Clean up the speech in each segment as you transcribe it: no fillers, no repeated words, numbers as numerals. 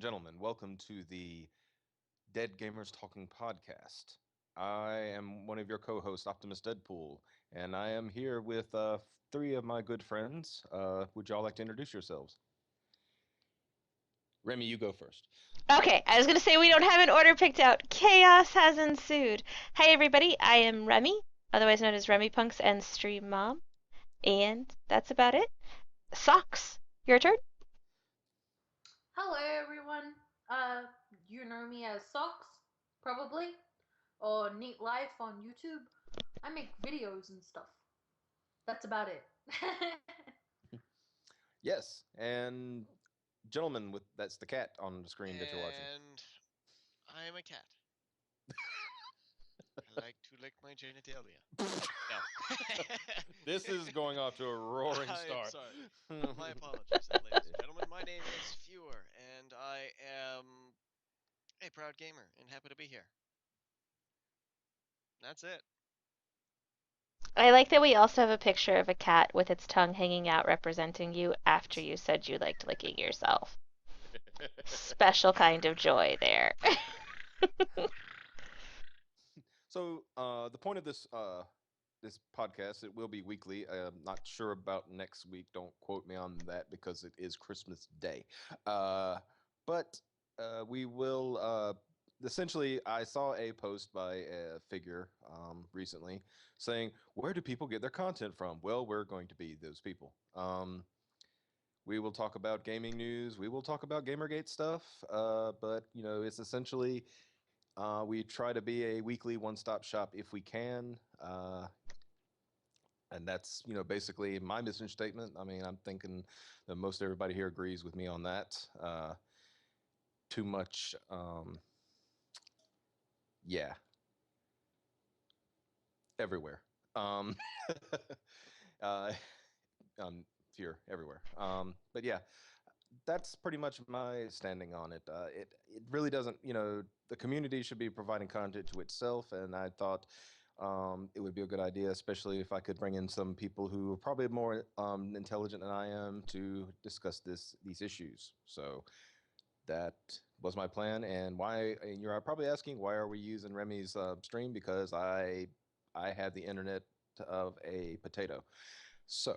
gentlemen, welcome to the Dead Gamers Talking podcast. I am one of your co hosts, Optimus Deadpool, and I am here with three of my good friends. Would y'all like to introduce yourselves? Remy, you go first. Okay, I was going to say we don't have an order picked out. Chaos has ensued. Hi, everybody. I am Remy, otherwise known as Remy Punks and Stream Mom. And that's about it. Socks, your turn. Hello, everyone. Uh, you know me as Socks, probably, or Neat Life on YouTube. I make videos and stuff. That's about it. Yes, and gentlemen, with that's the cat on the screen that you're watching. And I am a cat. I like to lick my genitalia. No. This is going off to a roaring I'm start. sorry. My apologies, ladies and gentlemen. My name is Fewer, and I am a proud gamer and happy to be here. That's it. I like that we also have a picture of a cat with its tongue hanging out representing you after you said you liked licking yourself. Special kind of joy there. So, the point of this podcast, it will be weekly. I'm not sure about next week. Don't quote me on that because it is Christmas Day. Uh, but we will. Essentially, I saw a post by a figure recently saying, "Where do people get their content from?" Well, we're going to be those people. We will talk about gaming news. We will talk about Gamergate stuff. But it's essentially we try to be a weekly one-stop shop if we can, and that's basically my mission statement. I mean, I'm thinking that most everybody here agrees with me on that. Too much, yeah, everywhere. Um, uh, Fear everywhere. But yeah, that's pretty much my standing on it. It really doesn't, the community should be providing content to itself, and I thought it would be a good idea, especially if I could bring in some people who are probably more intelligent than I am to discuss these issues. So that was my plan, and why? And you're probably asking why are we using Remy's stream? Because I had the internet of a potato. So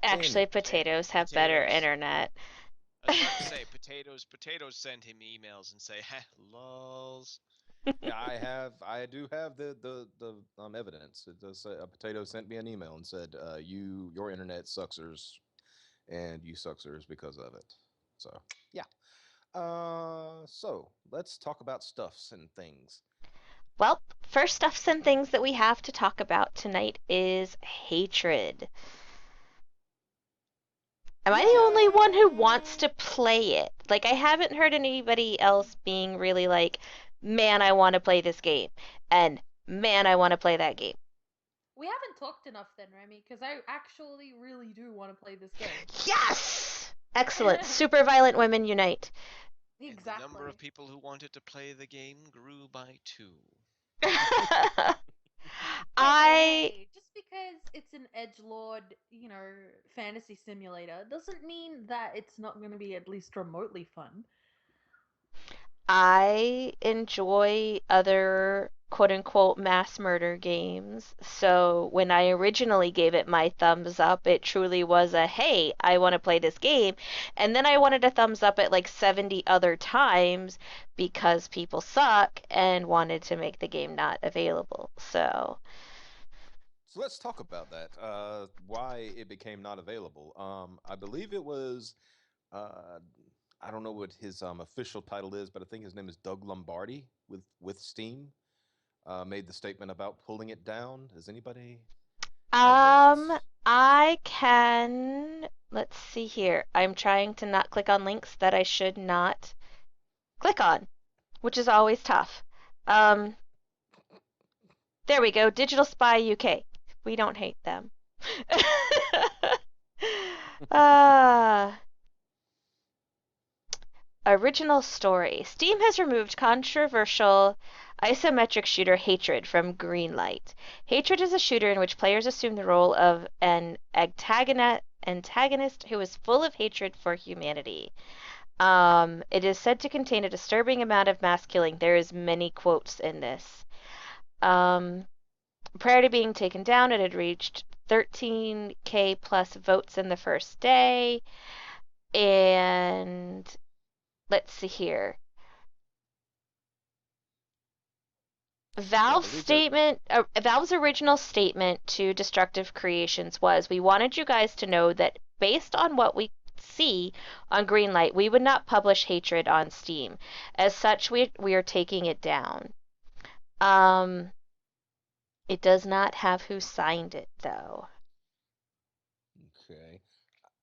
Actually, Hey, potatoes have better potatoes. internet. I was about to say potatoes. Potatoes send him emails and say, "Ha, lols." yeah, I do have the evidence. It does say a potato sent me an email and said, your internet sucksers, and you sucksers because of it." So yeah. So let's talk about stuffs and things. Well, first off, some things that we have to talk about tonight is hatred. Am I the only one who wants Yay! to play it? Like, I haven't heard anybody else being really like, man, I want to play this game, and man, I want to play that game. We haven't talked enough then, Remy, because I actually really do want to play this game. Yes! Excellent. Super violent women unite. And the number of Exactly. people who wanted to play the game grew by 2. Hey, hey, I hey! Just because it's an edgelord, fantasy simulator, doesn't mean that it's not going to be at least remotely fun. I enjoy other quote unquote mass murder games. So when I originally gave it my thumbs up, it truly was a hey, I want to play this game. And then I wanted a thumbs up at like 70 other times because people suck and wanted to make the game not available. So So let's talk about that. Why it became not available. I believe it was. Uh, I don't know what his official title is, but I think his name is Doug Lombardi with Steam. Made the statement about pulling it down. Does anybody have the? Um, I can. Let's see here. I'm trying to not click on links that I should not click on, which is always tough. Um, there we go. Digital Spy UK. We don't hate them. uh, Original story. Steam has removed controversial isometric shooter Hatred from Greenlight. Hatred is a shooter in which players assume the role of an antagonist who is full of hatred for humanity. It is said to contain a disturbing amount of mass killing. There is many quotes in this. Um, Prior to being taken down, it had reached 13K plus votes in the first day. And let's see here. Yeah, I believe that. Valve's original statement to Destructive Creations was, "We wanted you guys to know that based on what we see on Greenlight, we would not publish Hatred on Steam. As such, we are taking it down." Um, it does not have who signed it though. Okay.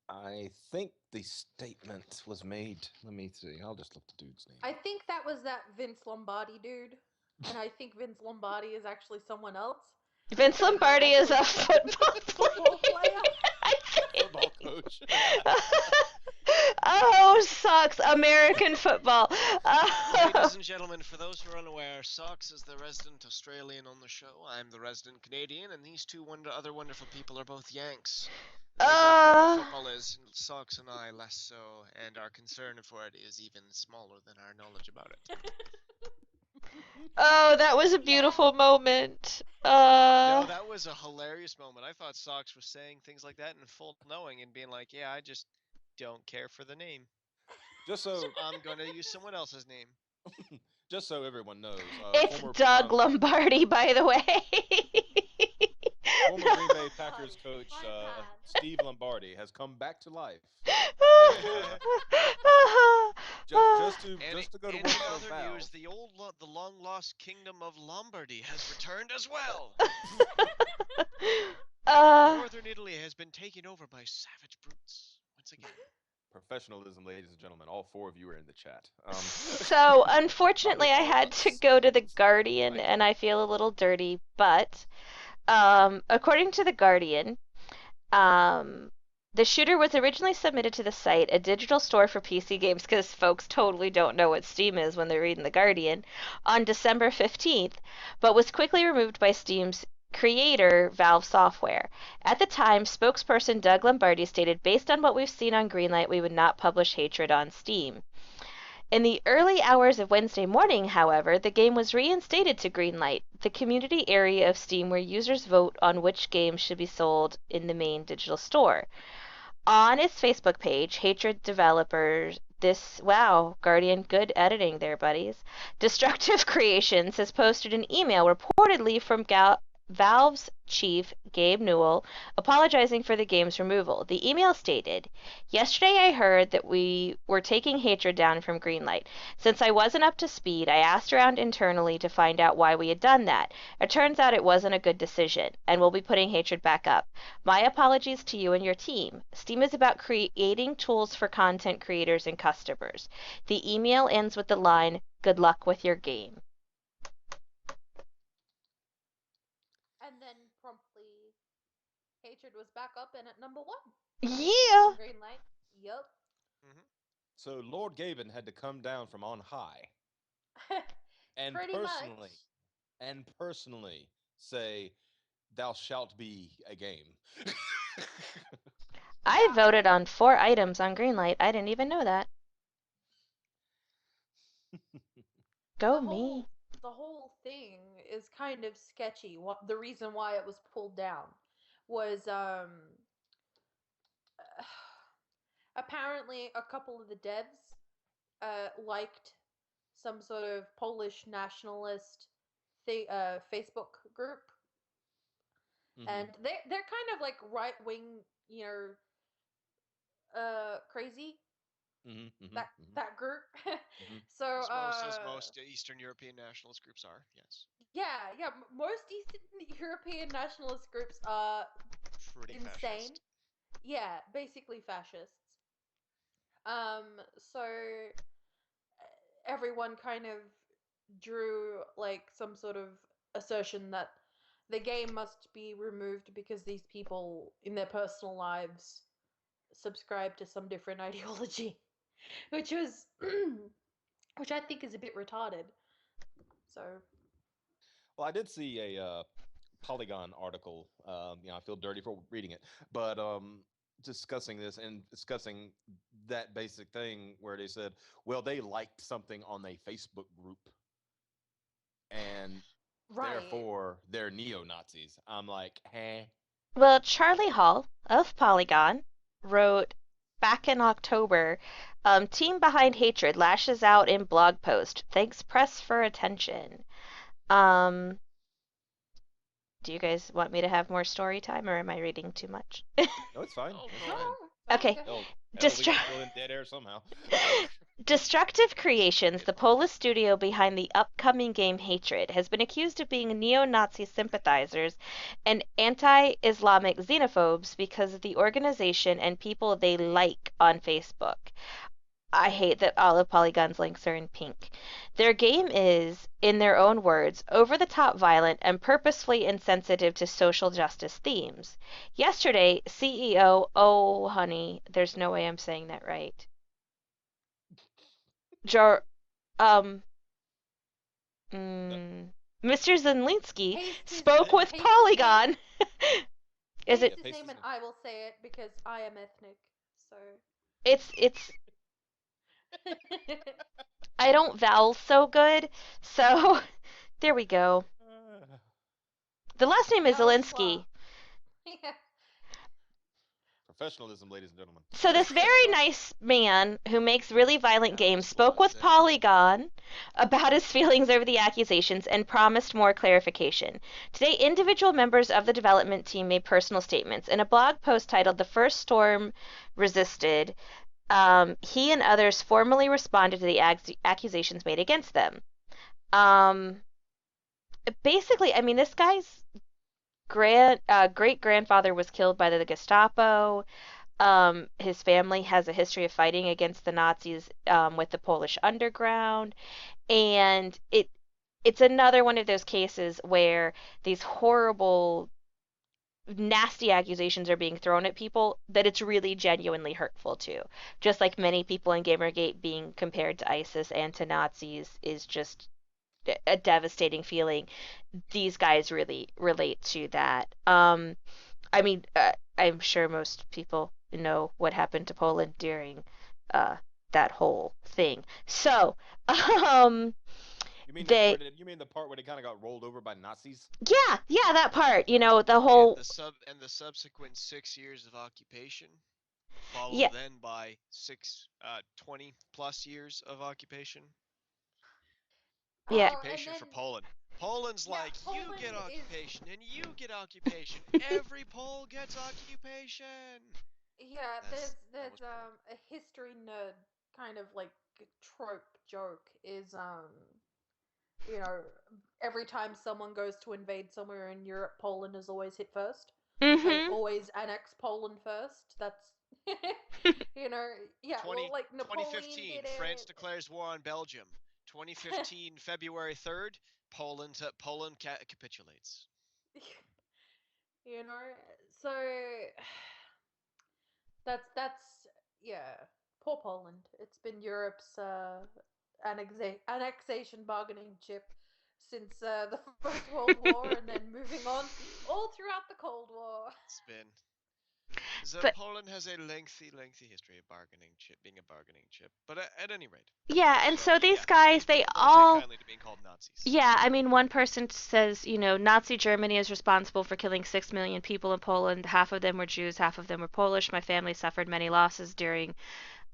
I think the statement was made. Let me see. I'll just look the dude's name I up. think that was that Vince Lombardi dude, and I think Vince Lombardi is actually someone else. I Vince think he's Lombardi is actually a football a football player. player. I Football think. coach. Oh, sucks. American football. Ladies and gentlemen, for those who are unaware, Socks is the resident Australian on the show. I'm the resident Canadian, and these two other wonderful people are both Yanks. They both know what Uh, football is, Socks and I less so, and our concern for it is even smaller than our knowledge about it. oh, that was a Yeah. beautiful moment. No, that was a hilarious moment. I thought Socks was saying things like that in full knowing and being like, yeah, I just don't care for the name. just So so, I'm gonna use someone else's name. just so everyone knows, it's Doug Lombardi, by the way. former Green Bay Packers Lombardi, coach my man. Steve Lombardi has come back to life, and And just to go to in work for other news, Valve. the long lost kingdom of Lombardy has returned as well. uh, Northern Italy has been taken over by savage brutes once again. Professionalism, ladies and gentlemen. All four of you are in the chat. so, Probably unfortunately, I all had about to go to The skins. Guardian, Right. and I feel a little dirty, but according to The Guardian, Um, the shooter was originally submitted to the site, a digital store for PC games, because folks totally don't know what Steam is when they're reading The Guardian, on December 15th, but was quickly removed by Steam's creator, Valve Software. At the time, spokesperson Doug Lombardi stated, "Based on what we've seen on Greenlight, we would not publish Hatred on Steam." In the early hours of Wednesday morning, however, the game was reinstated to Greenlight, the community area of Steam where users vote on which games should be sold in the main digital store. On its Facebook page, Hatred developers this wow, Guardian, good editing there, buddies. Destructive Creations has posted an email reportedly from Valve's chief, Gabe Newell, apologizing for the game's removal. The email stated, "Yesterday I heard that we were taking Hatred down from Greenlight. Since I wasn't up to speed, I asked around internally to find out why we had done that. It turns out it wasn't a good decision, and we'll be putting Hatred back up. My apologies to you and your team. Steam is about creating tools for content creators and customers." The email ends with the line, "Good luck with your game." And then promptly, Hatred was back up and at number one Yeah. on Greenlight. Yup. Hmm. So Lord Gaben had to come down from on high and Pretty personally much. say, "Thou shalt be a game." I Yeah, I voted mean, on 4 items on Greenlight. I didn't even know that. Go the me. whole the whole thing is kind of sketchy. What the reason why it was pulled down was apparently a couple of the devs liked some sort of Polish nationalist Facebook group, Hmm. and they're kind of like right wing, you know, crazy, Hmm. Hmm. that Hmm. that group. Hmm. So As most Eastern European nationalist groups are, yes. yeah, yeah, most Eastern European nationalist groups are Pretty insane. fascist. Yeah, basically fascists. So everyone kind of drew like some sort of assertion that the game must be removed because these people in their personal lives subscribe to some different ideology, which was which I think is a bit retarded. So Well, I did see a Polygon article. I feel dirty for reading it, but discussing this and discussing that basic thing where they said, well, they liked something on a Facebook group and Right. therefore they're neo Nazis. I'm like, eh. Well, Charlie Hall of Polygon wrote back in October, team behind hatred lashes out in blog post. Thanks press for attention. Um, do you guys want me to have more story time, or am I reading too much? No, it's fine. Oh, It's go No, ahead. fine. no, fine, Okay. go ahead. Hell, we got to Distra- fill in dead air somehow. Destructive Creations, It the Polish studio behind the upcoming game Hatred, has been accused of being neo-Nazi sympathizers and anti-Islamic xenophobes because of the organization and people they like on Facebook. I hate that all of Polygon's links are in pink. Their game is, in their own words, over the top violent and purposefully insensitive to social justice themes. Yesterday, CEO, oh honey, there's no way I'm saying that right. Jar, um, No, Mr. Zelensky spoke with Paste his name. Polygon. Is Paste it? yeah, his paste name, his and name. I will say it because I am ethnic. So. It's. I don't vowel so good, so there we go. The last name is Yaroslav. Zelensky. Yeah. Professionalism, ladies and gentlemen. So this very nice man who makes really violent games spoke Yaroslav with Zelensky. Polygon about his feelings over the accusations and promised more clarification. Today, individual members of the development team made personal statements. In a blog post titled "The First Storm Resisted," he and others formally responded to the accusations made against them. Um, Basically, I mean, this guy's great grandfather was killed by the Gestapo. His family has a history of fighting against the Nazis with the Polish underground, and it's another one of those cases where these horrible, nasty accusations are being thrown at people that it's really genuinely hurtful to. Just like many people in Gamergate being compared to ISIS and to Nazis is just a devastating feeling. These guys really relate to that. I mean, I'm sure most people know what happened to Poland during uh, that whole thing. So, um, You mean that where they, did, you mean the part where they kind of got rolled over by Nazis? yeah, that part, the And whole, the subsequent 6 years of occupation, followed yeah, then by 20 plus years of occupation. yeah, Well, and Occupation then for Poland. Poland's yeah, like, you Poland get is occupation and you get occupation. Every Pole gets occupation. yeah. That's that There's was Poland. a history nerd kind of like trope joke is you know every time someone goes to invade somewhere in Europe, Poland is always hit first. They mm-hmm, always annex Poland first. That's you know yeah. Well, 20, like Napoleon 2015, did France it. declares war on Belgium. 2015, February 3rd, Poland capitulates. You know, so that's yeah, poor Poland. It's been Europe's annexation bargaining chip since the First World War, and then moving on all throughout the Cold War. It's been so but Poland has a lengthy history of bargaining chip being a bargaining chip. But at any rate, yeah, and so so these yeah, guys, they people don't take all, kindly to being called Nazis. yeah, I mean, one person says, Nazi Germany is responsible for killing 6 million people in Poland. Half of them were Jews, half of them were Polish. My family suffered many losses during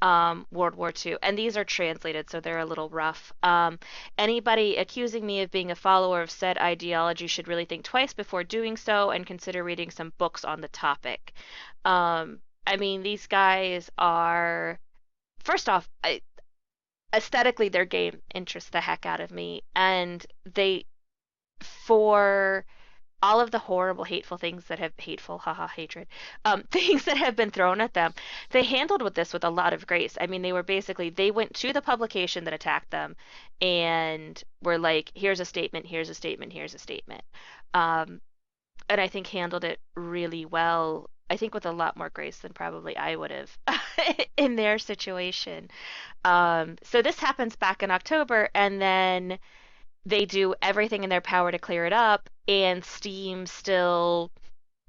World War II. And these are translated, so they're a little rough. Anybody accusing me of being a follower of said ideology should really think twice before doing so and consider reading some books on the topic. I mean, these guys are, first off, aesthetically, their game interests the heck out of me. And for all of the horrible, hateful things that have hateful, haha, hatred, things that have been thrown at them, they handled with this with a lot of grace. I mean, they went to the publication that attacked them, and were like, "Here's a statement. Here's a statement. Here's a statement," um, and I think handled it really well. I think with a lot more grace than probably I would have in their situation. So this happens back in October, and then they do everything in their power to clear it up, and Steam still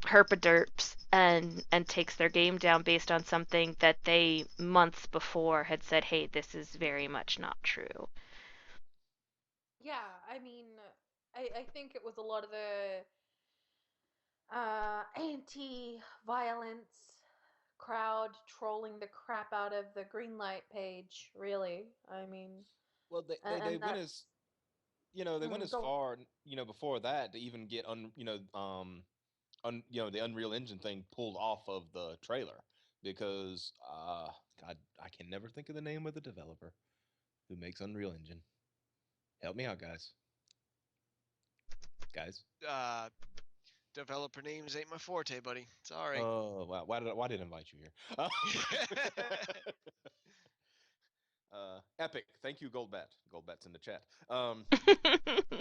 herpaderps and takes their game down based on something that they months before had said, "Hey, this is very much not true." Yeah, I mean, I think it was a lot of the anti-violence crowd trolling the crap out of the Greenlight page. Really, I mean, Well, they and went that as they went as go. far before that to even get the Unreal Engine thing pulled off of the trailer because God, I can never think of the name of the developer who makes Unreal Engine. Help me out, guys. Guys. Uh, Developer names ain't my forte, buddy. Sorry. Oh wow, why did I invite you here? Epic, thank you, Goldbat. Goldbat's in the chat.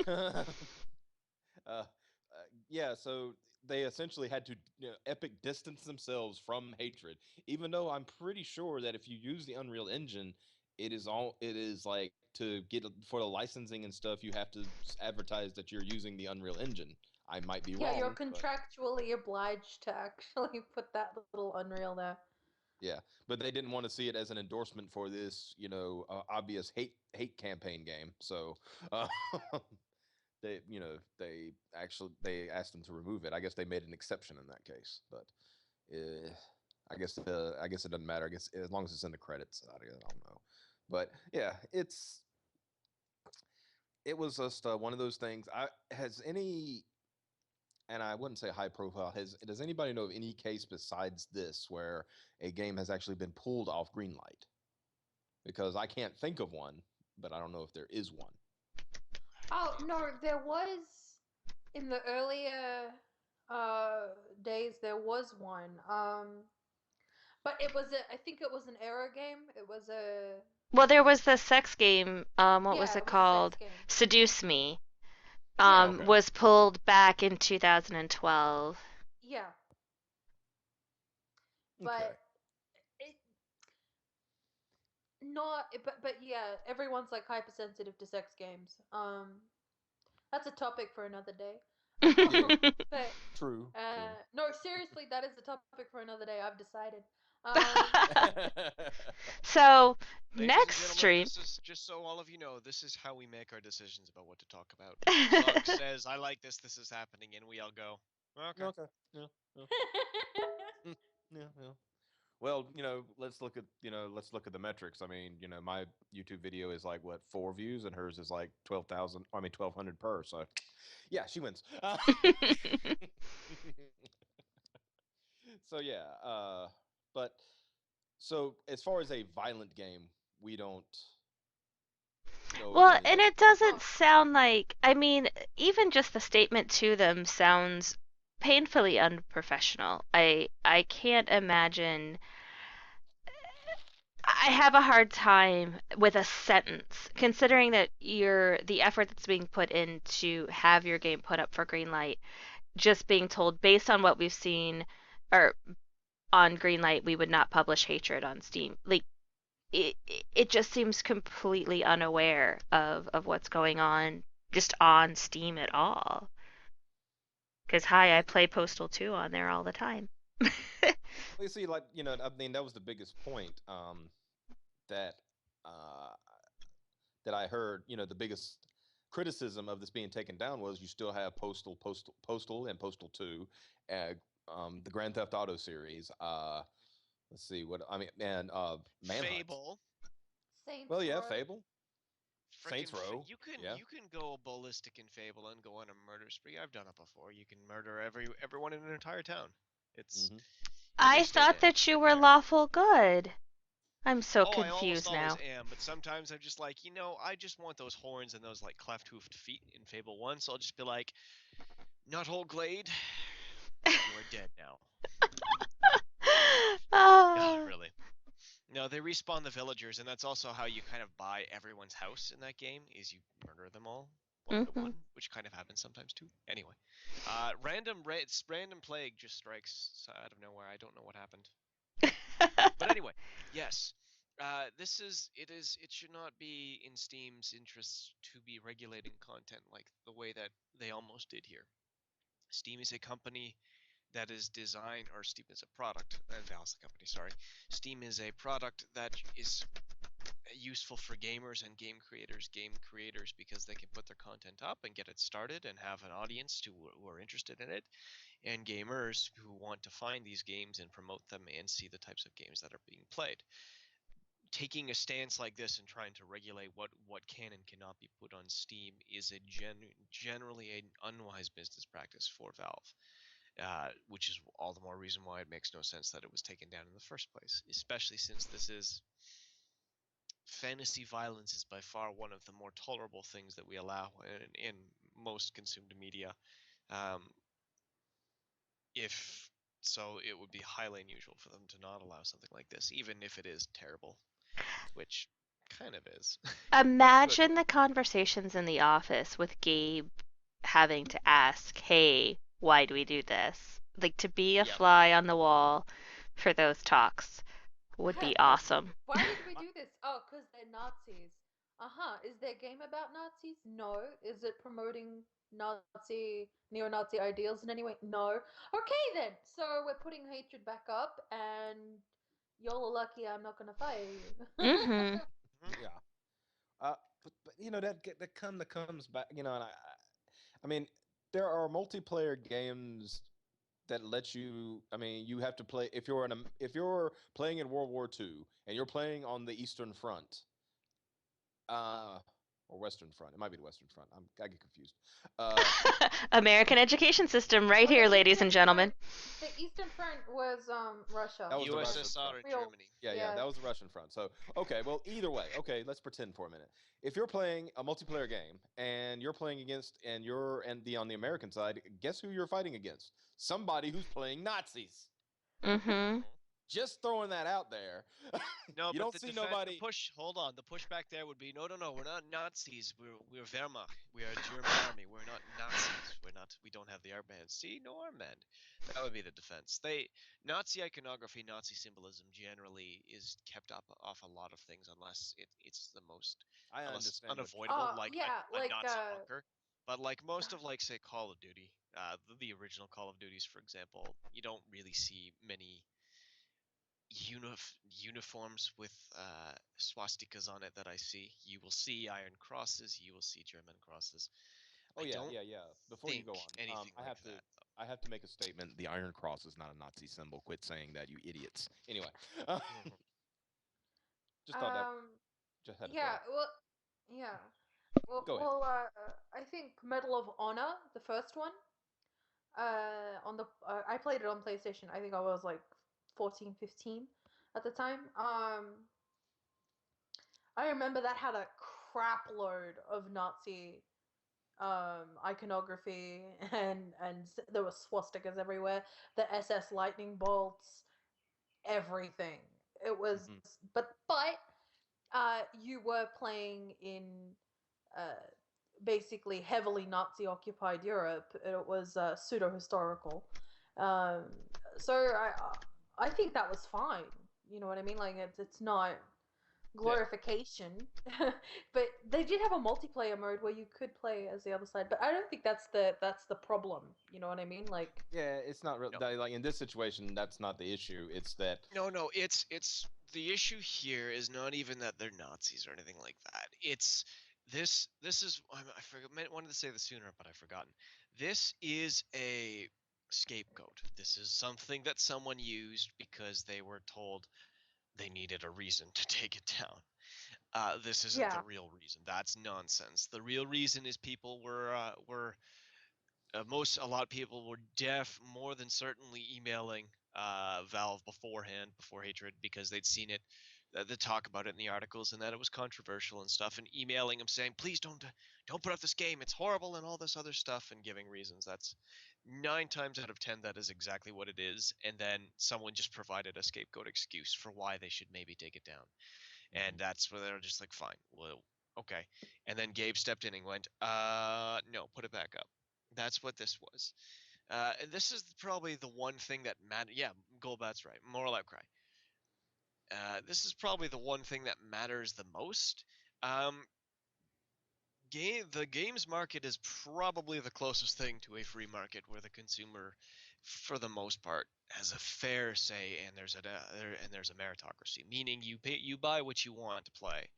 Uh, uh, yeah, so they essentially had to Epic distance themselves from hatred, even though I'm pretty sure that if you use the Unreal Engine, it is like to get for the licensing and stuff, you have to advertise that you're using the Unreal Engine. I might be Yeah, you're wrong, but contractually obliged to actually put that little Unreal there. yeah, but they didn't want to see it as an endorsement for this, obvious hate campaign game. So uh, they asked them to remove it. I guess they made an exception in that case, but uh, I guess it doesn't matter. I guess as long as it's in the credits, I don't know. But yeah, it was just one of those things. I has any and I wouldn't say high profile. Does anybody know of any case besides this where a game has actually been pulled off Greenlight? Because I can't think of one, but I don't know if there is one. Oh no, there was in the earlier uh days there was one. But it was I think it was an error game. It was a Well, there was the sex game, what was yeah, it it was a sex called? game. Seduce Me. Yeah, Okay. Was pulled back in 2012. yeah. Okay. But it not but yeah, everyone's like hypersensitive to sex games. That's a topic for another day. Yeah. But True. True. no, seriously, that is a topic for another day. I've decided. Um, So, Ladies and next gentlemen, stream. this is just so all of you know, this is how we make our decisions about what to talk about. Sugg says, I like this, this is happening, and we all go, okay. Okay. Yeah. Yeah. Mm, yeah. Yeah. Well, let's look at the metrics. I mean, my YouTube video is like what 4 views, and hers is like 12,000. I mean, 1,200 per. So, yeah, she wins. So yeah. But so as far as a violent game, we don't know of Well, any and that's it pulled doesn't no. off. sound like, I mean, even just the statement to them sounds painfully unprofessional. I can't imagine. I have a hard time with a sentence, considering that the effort that's being put in to have your game put up for green light, just being told based on what we've seen, or on Greenlight, we would not publish hatred on Steam. Like it just seems completely unaware of what's going on just on Steam at all. Because hi, I Well, play Postal 2 on there all the time. you see, like I mean, that was the biggest point. That uh, that I heard, the biggest criticism of this being taken down was you still have Postal, and Postal 2, uh, the Grand Theft Auto series. Let's see what I mean, and Manhunt. Fable. Saints Well, yeah, Row. Fable, Saints Row. Yeah. You can go ballistic in Fable and go on a murder spree. I've done it before. You can murder everyone in an entire town. It's Hmm. and they I stay thought dead. that you Who were cares? lawful good. I'm so Oh, I almost confused always now. am, but sometimes I'm just like, I just want those horns and those like cleft hoofed feet in Fable 1, so I'll just be like, not whole glade, you are dead now. Ah. Really. No, they respawn the villagers, and that's also how you kind of buy everyone's house in that game, is you murder them all one by Mhm. one, which kind of happens sometimes too. Anyway, random plague just strikes out of nowhere. I don't know what happened. But anyway, yes. It should not be in Steam's interests to be regulating content like the way that they almost did here. Steam is a company that is designed, or Steam is a product, and Valve's the company, sorry. Steam is a product that is useful for gamers and game creators because they can put their content up and get it started and have an audience who are interested in it, and gamers who want to find these games and promote them and see the types of games that are being played. Taking a stance like this and trying to regulate what can and cannot be put on Steam is generally an unwise business practice for Valve, which is all the more reason why it makes no sense that it was taken down in the first place, especially since this is fantasy violence is by far one of the more tolerable things that we allow in most consumed media. Um, if so, it would be highly unusual for them to not allow something like this, even if it is terrible, which kind of is, but good. Imagine the conversations in the office with Gabe having to ask, "Hey, why do we do this?" Like to be a Yep. fly on the wall for those talks would be awesome. Why did we do this? Oh, because they're Nazis. Uh-huh. Is their game about Nazis? No. Is it promoting neo-Nazi ideals in any way? No. Okay then. So we're putting hatred back up, and y'all are lucky I'm not gonna fire you. Mhm. Mhm. Yeah. But that comes back, and I mean, there are multiplayer games that let you. I mean, you have to play if you're playing in World War II and you're playing on the Eastern Front, uh, or Western Front. It might be the Western Front. I get confused. Uh, American education system right Oh, the here, ladies Eastern and Front. gentlemen. The Eastern Front was that Russia. was the Russian front. USSR and Real, Germany. Yeah, yeah. that was the Russian front. So, okay, well, either way, okay, let's pretend for a minute. If you're playing a multiplayer game and you're playing against, and you're and the on the American side, guess who you're fighting against? Somebody who's playing Nazis. Mhm. Mhm. Just throwing that out there. No, You but don't the see defense, the nobody. push. Hold on, the pushback there would be no, no, no. We're not Nazis. We're Wehrmacht. We are a German army. We're not Nazis. We're not. We don't have the armband. See, no armband. That would be the defense. Nazi iconography, Nazi symbolism generally is kept up off a lot of things, it's the most, I unless it's understand what. unavoidable, like Yeah, a like Nazi bunker. But like most of, like, say, Call of Duty, the original Call of Duties, for example, you don't really see many uniforms with swastikas on it that I see. You will see Iron Crosses. You will see German crosses. Oh I yeah, don't yeah, yeah. Before you think go on, anything I like have to. that, I have to make a statement. The Iron Cross is not a Nazi symbol. Quit saying that, you idiots. Anyway, though. just thought that. um, Just had to throw yeah. that. Well, yeah. Well, Go ahead. well. I think Medal of Honor, the first one. On the I played it on PlayStation. I think I was like 14, 15 at the time. I remember that had a crap load of Nazi iconography and there were swastikas everywhere. The SS lightning bolts, everything. It was, Hmm. but you were playing in uh, basically heavily Nazi occupied Europe. It was pseudo historical. Um, so I think that was fine. You know what I mean? Like it's not Yeah, glorification, but they did have a multiplayer mode where you could play as the other side. But I don't think that's the problem. You know what I mean? Like yeah. It's not real. No, Like in this situation, that's not the issue. It's that. no, no. It's the issue here is not even that they're Nazis or anything like that. It's this. This is I forgot. Wanted to say this sooner, but I've forgotten. This is a scapegoat. This is something that someone used because they were told they needed a reason to take it down. This isn't the yeah, real reason. That's nonsense. The real reason is people were a lot of people were more than certainly emailing Valve beforehand, before Hatred, because they'd seen it, the talk about it in the articles, and that it was controversial and stuff, and emailing them saying, please don't put up this game, it's horrible, and all this other stuff, and giving reasons. That's 9 times out of 10 that is exactly what it is, and then someone just provided a scapegoat excuse for why they should maybe take it down, and Mhm. that's where they're just like, fine, well, okay. And then Gabe stepped in and went, no, put it back up. That's what this was. And this is probably the one thing that matters. Yeah, Golbat's right. Moral outcry. This is probably the one thing that matters the most. Um, the games market is probably the closest thing to a free market where the consumer for the most part, has a fair say, and there's a meritocracy, meaning you buy what you want to play.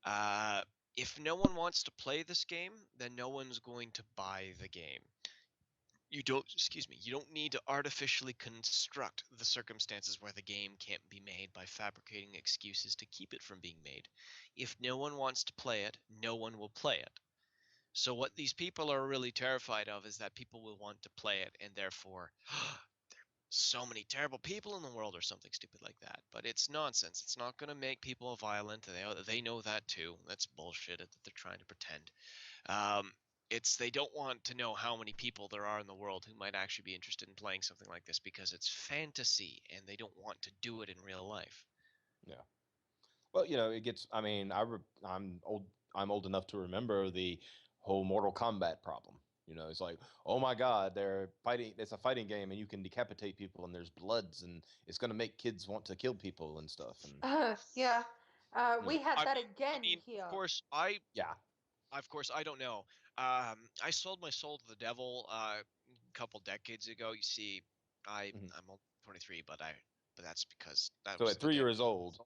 Uh, if no one wants to play this game, then no one's going to buy the game. You don't need to artificially construct the circumstances where the game can't be made by fabricating excuses to keep it from being made. If no one wants to play it, no one will play it. So what these people are really terrified of is that people will want to play it, and therefore so many terrible people in the world or something stupid like that. But it's nonsense. It's not going to make people violent. They know that too. That's bullshit that they're trying to pretend. Um, they don't want to know how many people there are in the world who might actually be interested in playing something like this because it's fantasy and they don't want to do it in real life. Yeah. Well, it gets. I mean, I'm old. I'm old enough to remember the whole Mortal Kombat problem. It's like, oh my God, they're fighting. It's a fighting game, and you can decapitate people, and there's bloods, and it's going to make kids want to kill people and stuff. And Yeah. We had I that mean, I again mean, here. yeah. of course, I don't know. I sold my soul to the devil a couple decades ago. You see, Mhm. I'm only 23, but that's because that So was at the 3 day years old.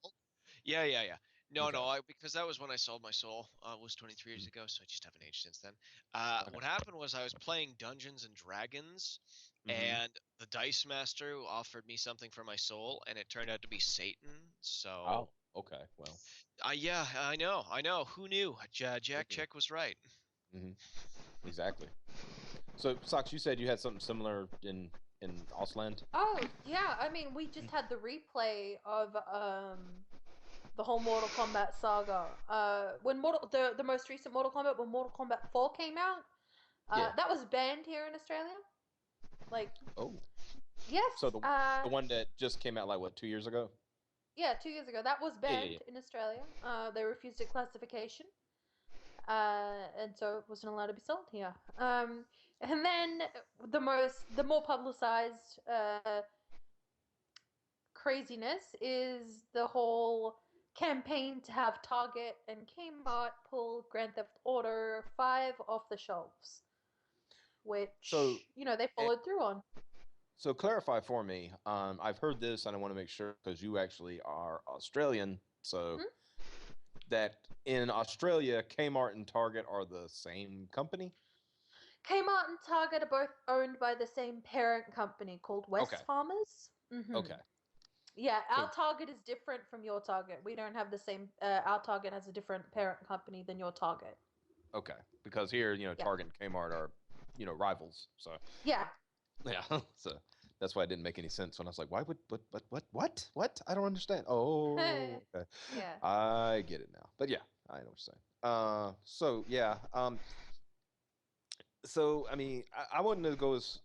Yeah, yeah, yeah. No, Okay. because that was when I sold my soul. Was 23 years Mhm. ago, so I just haven't aged since then. Okay. What happened was I was playing Dungeons and Dragons, Hmm. and the dice master offered me something for my soul, and it turned out to be Satan. So, Oh. Okay. Well. yeah, I know. Who knew? Jack Check was right. Hmm. Exactly. So, Socks, you said you had something similar in Ausland. Oh, yeah. I mean, we just had the replay of the whole Mortal Kombat saga. When the most recent Mortal Kombat, when Mortal Kombat 4 came out, Yeah. that was banned here in Australia. Like, Oh. So yes, the one that just came out like what 2 years ago? yeah, 2 years ago, that was Yeah. Yeah. banned in Australia. They refused its classification, and so it wasn't allowed to be sold here. And then the more publicized craziness is the whole campaign to have Target and Kmart pull Grand Theft Auto 5 off the shelves, So, which, they eh, followed through on. so clarify for me. I've heard this, and I want to make sure because you actually are Australian. So Hmm? that in Australia, Kmart and Target are the same company. Kmart and Target are both owned by the same parent company called Okay. Wesfarmers. Okay. Yeah, our So Target is different from your Target. We don't have the same. Our Target has a different parent company than your Target. okay, because here, Yeah. Target and Kmart are, rivals. So Yeah. yeah. So that's why it didn't make any sense when I was like, why would what? I don't understand. Oh, okay. Yeah. I get it now. But yeah, I know what you're saying. So yeah. So I mean, I wouldn't go as.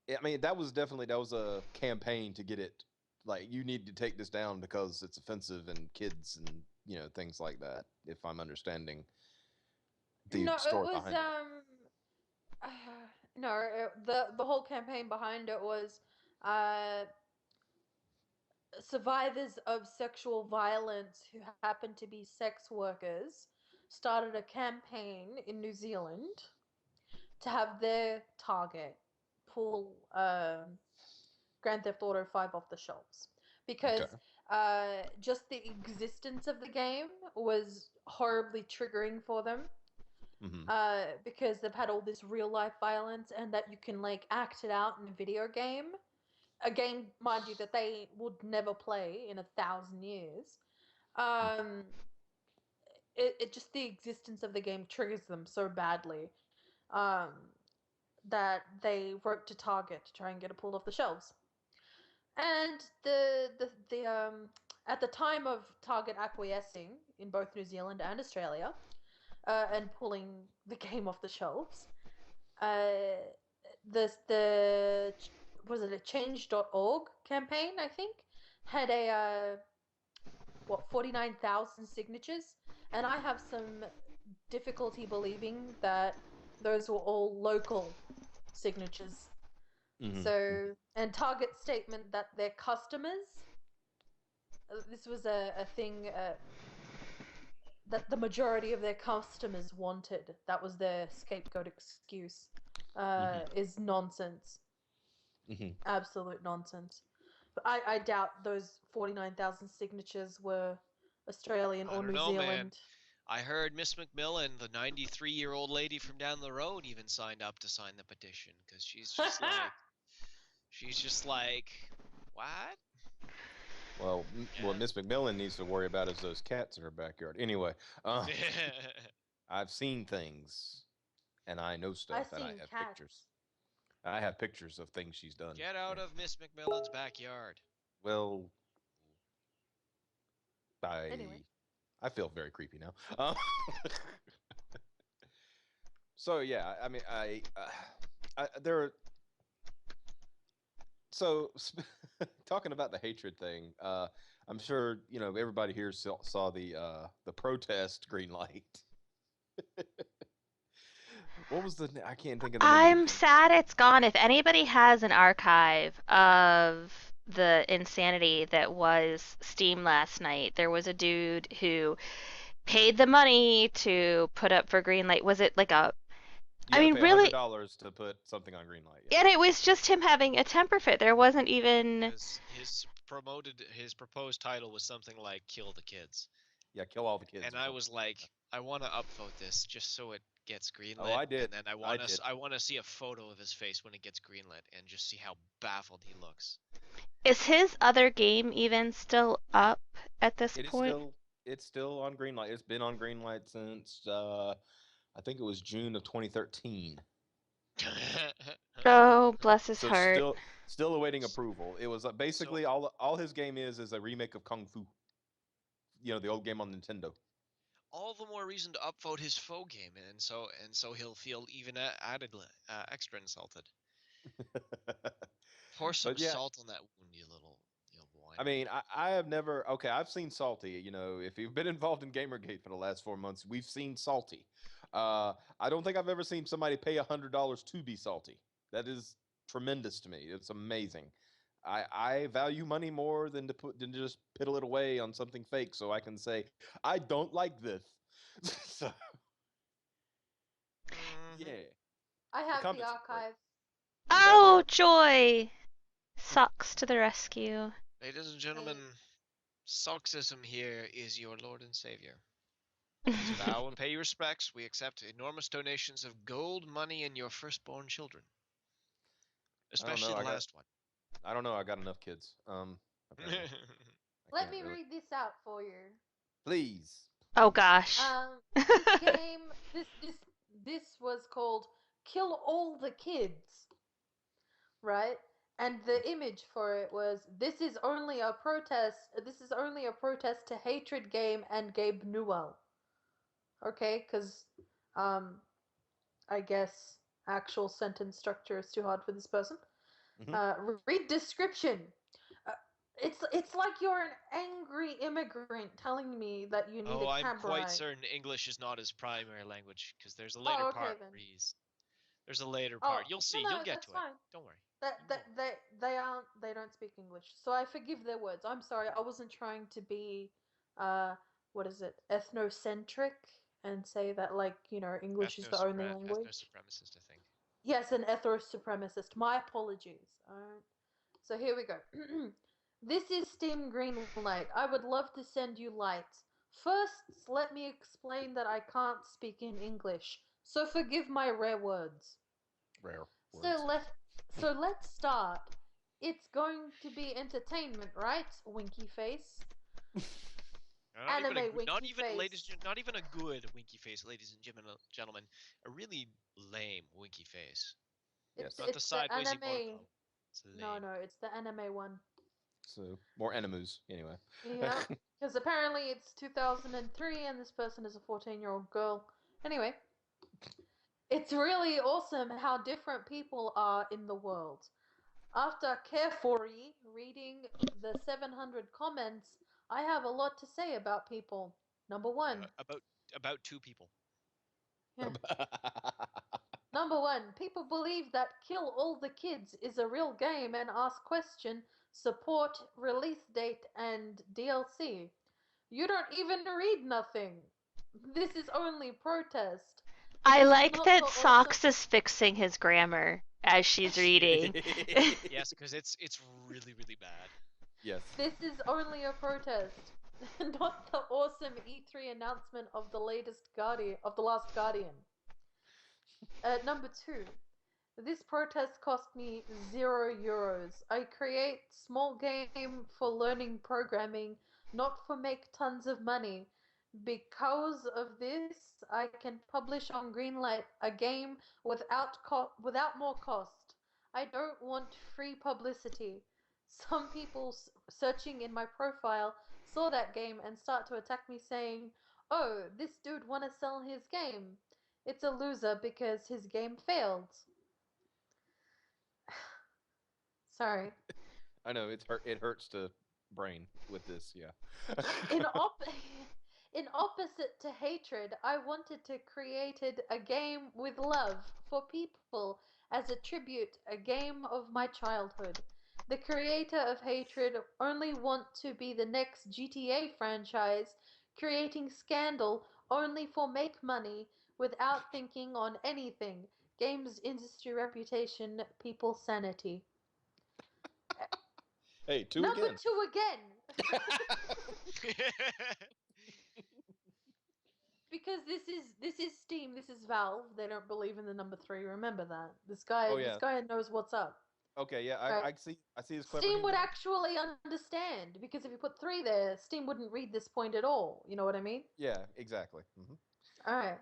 I mean, that was a campaign to get it. Like, you need to take this down because it's offensive and kids and things like that. If I'm understanding the No, it story was behind it. no, the whole campaign behind it was uh survivors of sexual violence who happen to be sex workers started a campaign in New Zealand to have their Target pull Grand Theft Auto 5 off the shelves Okay. because just the existence of the game was horribly triggering for them. Hmm. Because they've had all this real life violence and that you can like act it out in a video game. A game, mind you, that they would never play in 1,000 years. Um, it just the existence of the game triggers them so badly um, that they wrote to Target to try and get it pulled off the shelves. And the at the time of Target acquiescing in both New Zealand and Australia and pulling the game off the shelves, uh, the was it a change.org campaign, I think, had a 49,000 signatures, and I have some difficulty believing that those were all local signatures. Hmm. So, and Target's statement that their customers, this was a thing that the majority of their customers wanted. That was their scapegoat excuse. Hmm. is nonsense. Hmm. Absolute nonsense. But I doubt those 49,000 signatures were Australian I or don't New know, man. Zealand. I heard Miss McMillan, the 93-year-old lady from down the road, even signed up to sign the petition because she's just like, what? Well, what Yeah. Miss McMillan needs to worry about is those cats in her backyard. Anyway, I've seen things, and I know I stuff, and I seen have pictures. cats. I have pictures of things she's done. Get out And of Miss McMillan's backyard. well, Anyway, I I feel very creepy now. So yeah, I mean, I there. So talking about the hatred thing, I'm sure everybody here saw the protest green light. What was I can't think of the name of the I'm game. sad it's gone. If anybody has an archive of the insanity that was Steam last night, there was a dude who paid the money to put up for Greenlight. Was it like a, You I got to mean, pay $100 really, to put something on green light. and Yes. it was just him having a temper fit. There wasn't even, Because his proposed title was something like "Kill the Kids," Yeah, kill all the kids and or I something. was like, I want to upvote this just so it gets Oh, greenlit, I and did. then I did. I want to see a photo of his face when it gets greenlit, and just see how baffled he looks. is his other game even still up at this It is point? still on green light. It's been on green light since I think it was June of 2013. Oh, bless his So heart. still awaiting approval. It was So basically all his game is a remake of Kung Fu. The old game on Nintendo. all the more reason to upvote his faux game, and so he'll feel even added extra insulted. Pour some But yeah, salt on that wound, you little I whiner. mean, I have never. Okay, I've seen Salty. If you've been involved in GamerGate for the last 4 months, we've seen Salty. I don't think I've ever seen somebody pay $100 to be salty. That is tremendous to me. It's amazing. I value money more than to just piddle it away on something fake, so I can say I don't like this. So Hmm. yeah, I the have the comments are great. archive. You have the Oh, art. joy! Sucks to the rescue. Ladies and Hey, gentlemen, Solxism here is your Lord and Savior. Please bow and pay your respects. We accept enormous donations of gold, money, and your firstborn children, I don't know. especially the last one. I don't know. I got enough kids. Apparently I let can't me really. read this out for you. Please, Oh please. gosh. This game, this was called "Kill All the Kids," right? And the image for it was, "This is only a protest. This is only a protest to hatred game and Gabe Newell." Okay, because um, I guess actual sentence structure is too hard for this person. Hmm. Read description. Uh, it's like you're an angry immigrant telling me that you need a Oh, I'm cab quite ride. certain English is not his primary language because there's a later Oh, okay part then. where he's. There's a later Oh, part. You'll no, see. You'll no, get that's to it. fine. Don't worry. That You that will. they don't speak English, so I forgive their words. I'm sorry. I wasn't trying to be, uh, what is it, ethnocentric, and say that English is the only language. Ethno-supremacist, I think. Yes, an ethno supremacist. My apologies. Alright. So here we go. This is Steam Greenlight. I would love to send you lights. First, let me explain that I can't speak in English, so forgive my rare words. Rare So words. let so let's start. It's going to be entertainment, right? Winky face. Anime Not winky even, face. not even a good winky face, ladies and gentlemen. A really lame winky face. It's Yes. Not the it's the sidewaysy anime. monochrome. It's No, lame. no, it's the anime one. So more enemies anyway. Yeah, because apparently it's 2003 and this person is a 14-year-old girl. Anyway, it's really awesome how different people are in the world. After carefully reading the 700 comments, I have a lot to say about people. Number one, About two people. yeah. Number one, people believe that Kill All the Kids is a real game and ask question, support, release date, and DLC. You don't even read nothing. This is only protest. I This is like not the that awesome. Socks is fixing his grammar as she's reading. Yes, because it's really really bad. Yes. This is only a protest, not the awesome E3 announcement of the latest Guardian of the Last Guardian. Number two, this protest cost me €0. I create small game for learning programming, not for make tons of money. Because of this, I can publish on Greenlight a game without more cost. I don't want free publicity. Some people searching in my profile saw that game and start to attack me saying, "Oh, this dude wanna sell his game." It's a loser because his game failed. Sorry. I know it hurts to brain with this, yeah. In op in opposite to hatred, I wanted to created a game with love for people as a tribute, a game of my childhood. The creator of hatred only want to be the next GTA franchise, creating scandal only for make money without thinking on anything. Games industry reputation, people sanity. Hey, two Number again. two again. Because this is Steam, this is Valve. They don't believe in the number three. Remember that. This guy Oh this yeah. guy knows what's up. Okay, yeah, Right? I see his clever Steam would humor. actually understand because if you put three there, Steam wouldn't read this point at all. You know what I mean? Yeah, exactly. Alright.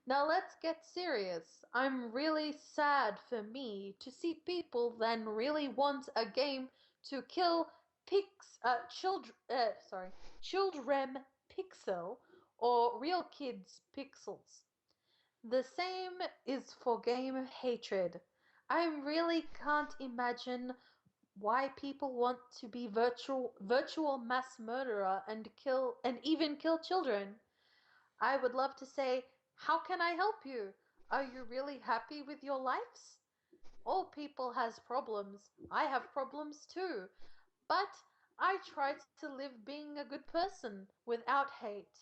Now let's get serious. I'm really sad for me to see people then really want a game to kill children pixel or real kids pixels. The same is for game hatred. I really can't imagine why people want to be virtual mass murderer and even kill children. I would love to say, how can I help you? Are you really happy with your lives? All people has problems. I have problems too. But I try to live being a good person without hate.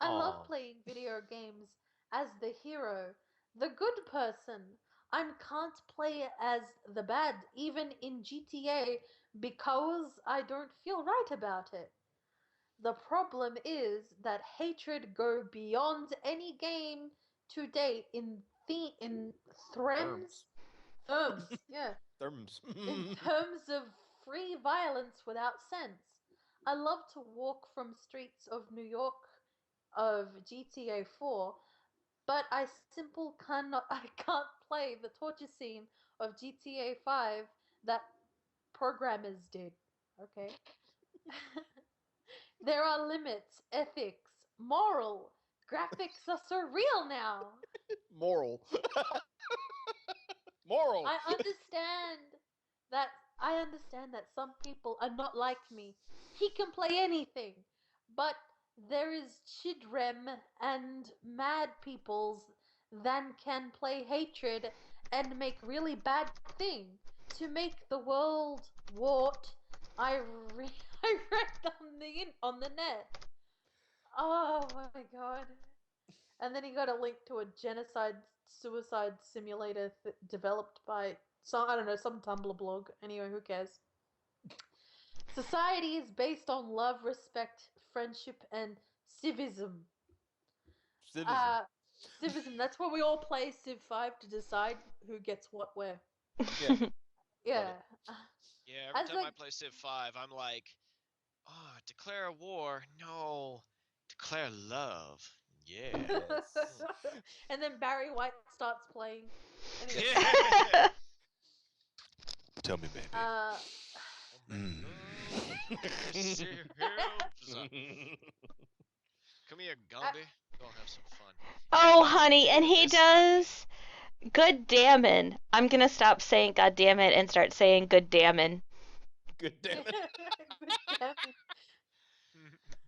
I love Oh, playing video games as the hero, the good person. I can't play as the bad, even in GTA, because I don't feel right about it. The problem is that hatred go beyond any game to date in therms. yeah, Therms. in terms of free violence without sense. I love to walk from streets of New York of GTA 4, but I simple cannot I can't play the torture scene of GTA 5 that programmers did. Okay. There are limits, ethics, moral. Graphics are surreal now. Moral. Moral. I understand that I understand that some people are not like me. He can play anything, but there is chidrem and mad peoples that can play hatred and make really bad thing to make the world wart. I read on the net. Oh my god. And then he got a link to a genocide suicide simulator developed by some I don't know some Tumblr blog. Anyway, who cares? Society is based on love, respect, friendship, and civism. Citizen. Uh, civism. That's where we all play Civ 5 to decide who gets what where. Yeah, love it. Yeah. Yeah, every As time a I play Civ 5, I'm like, oh, declare a war. No, declare love. Yeah. Yes. and then Barry White starts playing. Anyway, Tell me, baby. uh, I'll make Mm. love with yourselves. Come here, Gandhi. Go have some fun. Oh, Anyway, honey, and he this does good damn. I'm gonna stop saying god damn it and start saying good damn. Good damn it. good damn it.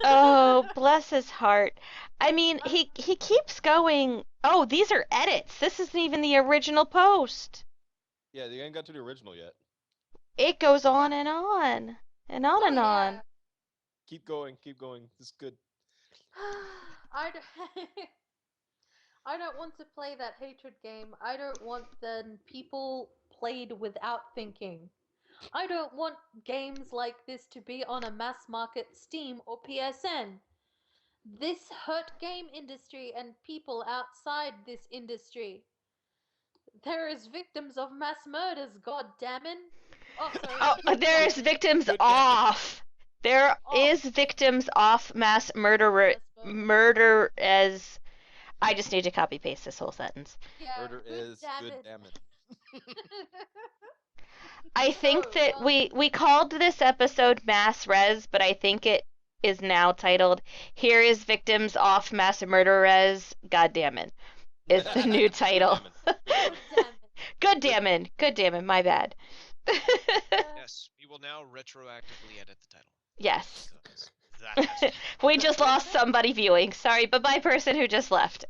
Oh, bless his heart. I mean, he keeps going. Oh, these are edits. This isn't even the original post. Yeah, they ain't got to the original yet. It goes on and on and on Oh and on. yeah. Keep going, keep going. This is good. I I don't want to play that hatred game. I don't want the people played without thinking. I don't want games like this to be on a mass market Steam or PSN. This hurt game industry and people outside this industry. There is victims of mass murders, god damn it. Oh, sorry, Oh, good there's damn it. victims Good damn it. off. There Oh, is victims off mass mass murder. murder as. I just need to copy paste this whole sentence. Yeah, Murder good is damn good it. damn it. I think So, that well, we called this episode Mass Res, but I think it is now titled "Here is Victims Off Mass Murder Res." God damn it, is the new Good title. damn it. good damn it. Good Good. damn it. Good damn it. My bad. Uh, Yes, we will now retroactively edit the title Yes. because that has to happen. We just lost somebody viewing. Sorry, bye bye, person who just left.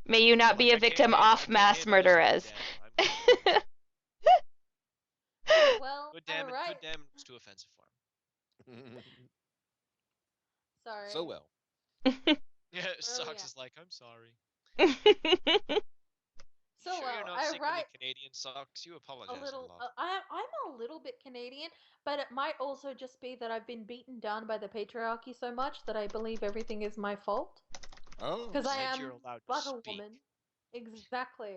May you not Like be a victim off I can't mass handle this murder good as. damn it. I'm good. so, well, Good damn it. alright. Good damn it was too offensive for So Sorry. well. him. Yeah, Oh, Socks yeah. is like, I'm sorry. You So, sure you're well, not I secretly write Canadian, Socks? You a apologize a little. lot. I'm a little bit Canadian, but it might also just be that I've been beaten down by the patriarchy so much that I believe everything is my fault. Oh. Because I Said you're am allowed to but a speak. woman. Exactly.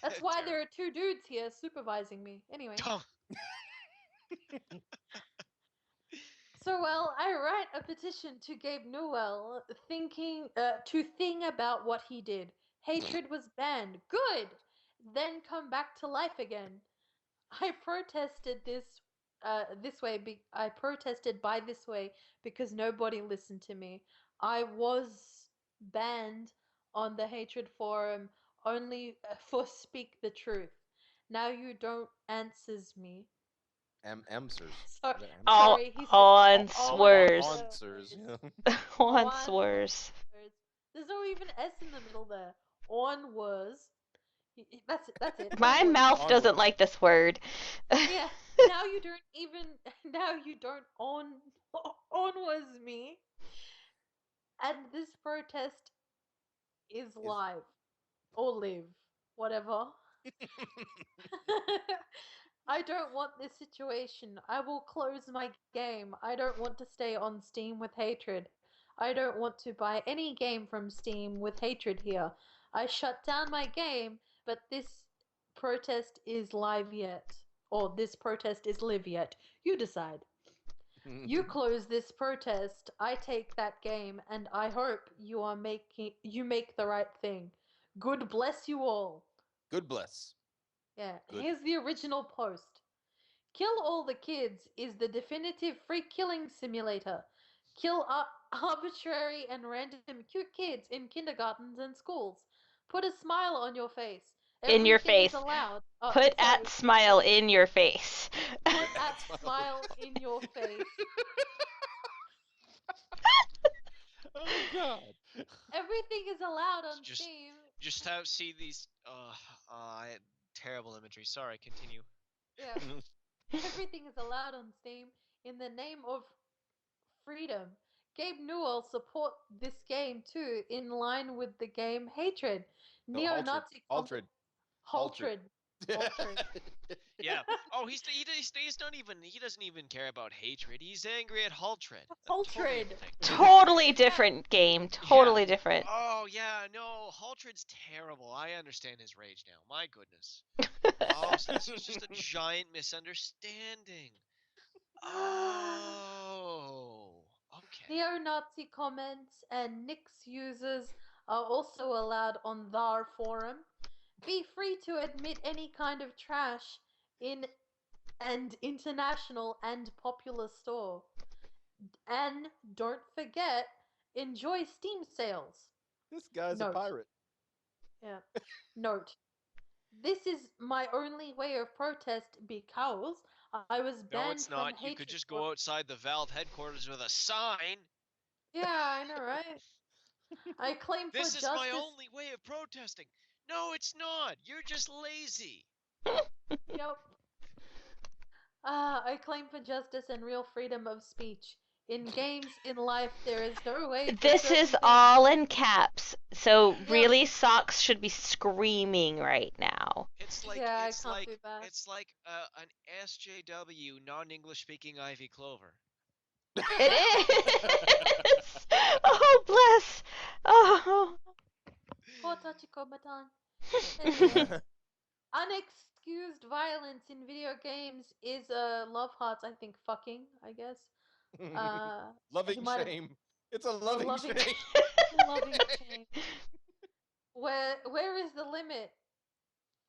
That's why there Terrible. are two dudes here supervising me. Anyway. So, well, I write a petition to Gabe Newell to think about what he did. Hatred was banned. Good! Then come back to life again. I protested I protested by this way because nobody listened to me. I was banned on the hatred forum only for speak the truth. Now you don't answers me. Amsers. So, Is that Amsers? All sorry, he says on On swears. sers. Yeah. On on swears. words. There's no even S in the middle there. On words. That's it. On My words. mouth doesn't Onwards. like this word. Yeah. Now you don't even. Now you don't on was me. And this protest is Is live or live, whatever. I don't want this situation. I will close my game. I don't want to stay on Steam with hatred. I don't want to buy any game from Steam with hatred here. I shut down my game, but this protest is live yet. Or this protest is live yet. You decide. You close this protest, I take that game, and I hope you make the right thing. Good bless you all. good bless. Yeah, Good. here's the original post. Kill All the Kids is the definitive free killing simulator. Kill arbitrary and random cute kids in kindergartens and schools. Put a smile on your face. In your Everything is face. allowed. Oh, Put at sorry. smile in your face. Put at That's my smile in your face. Oh God. Everything is allowed on just Steam. just have see these terrible imagery. Sorry, continue. Yeah, everything is allowed on Steam in the name of freedom. Gabe Newell support this game too, in line with the game Hatred. No, Haltred. Neo-Nazi comment Haltred. Haltred. Haltred. Haltred. Yeah. Oh, he's not even he doesn't even care about hatred. He's angry at Haltred. Totally Haltred. different thing. Totally Yeah. different game. Yeah. Totally different. Oh yeah, no, Haltred's terrible. I understand his rage now. My goodness. Oh, so this was just a giant misunderstanding. Oh, okay. Neo-Nazi comments and Nix users are also allowed on their forum. Be free to admit any kind of trash in and international and popular store. And don't forget, enjoy Steam sales. This guy's a Note. pirate. Yeah. Note. This is my only way of protest because I was No, banned it's from not. You could hatred just for. go outside the Valve headquarters with a sign. Yeah, I know, right? I claim for This is my justice. only way of protesting. No, it's not. You're just lazy. Yep. I claim for justice and real freedom of speech. In games, in life, there is no way for This is certain things. all in caps, so Yeah, really Socks should be screaming right now. It's like yeah, I it's can't like do that. it's like an SJW non-English speaking Ivy Clover. It is. Oh bless. Oh. Poor Tachiko Matan. Anyways, unexcused violence in video games is love hearts. I think fucking. I guess. He Loving might have shame. It's a a loving loving, shame. loving shame. Where is the limit?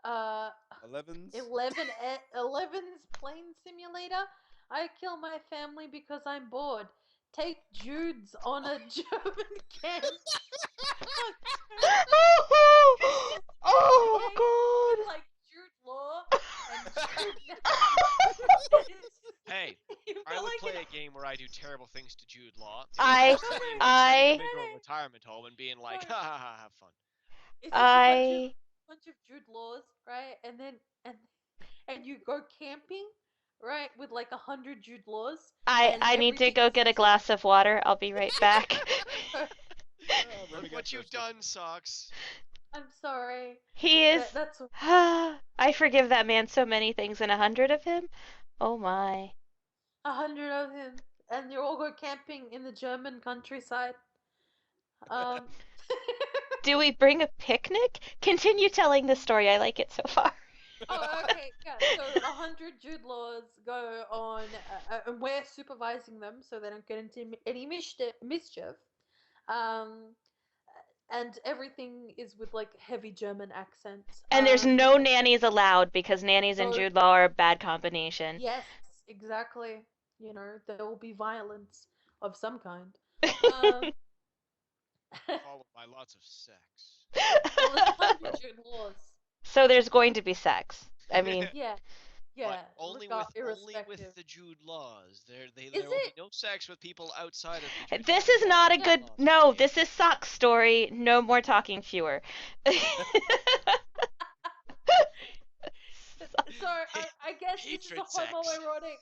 Uh, 11s. 11's plane simulator. I kill my family because I'm bored. Take Jude's on a German camp. On It's just a video game with Oh like Jude Law god. and Jude Nelson. It's just, Hey, you've I got would like play an a game where I do terrible things to Jude Law. It would I basically be like sending him I into a no, retirement home and being like, no. ha ha ha, have fun. It's just a I bunch of Jude Laws, right? And and you go camping, right, with like 100 Jude Laws, and I need to everything go is get a just glass of water. I'll be right back. Remy Look got what you've thirsty. done, Socks. I'm sorry. He is. That's I forgive that man so many things, and 100 of him. Oh my. 100 of him, and you all go camping in the German countryside. Um. Do we bring a picnic? Continue telling the story. I like it so far. Oh, okay, yeah. So 100 Jude Laws go on, and we're supervising them so they don't get into any mischief. Um, and everything is with like heavy German accents. And there's no nannies allowed because nannies and So Jude Law are a bad combination. yes, exactly. You know, there will be violence of some kind. Um, Followed by lots of sex. well, there's 100 Jude Laws. So there's going to be sex. I mean, Yeah, But yeah. only with Irrespective. the Jude laws. Is There will be it? no sex with people outside of the Jude this laws. is All not a the Jude good. laws in No, the game. this is Sock's story. No more talking fewer. So I guess this is a Hatred sex. homoerotic.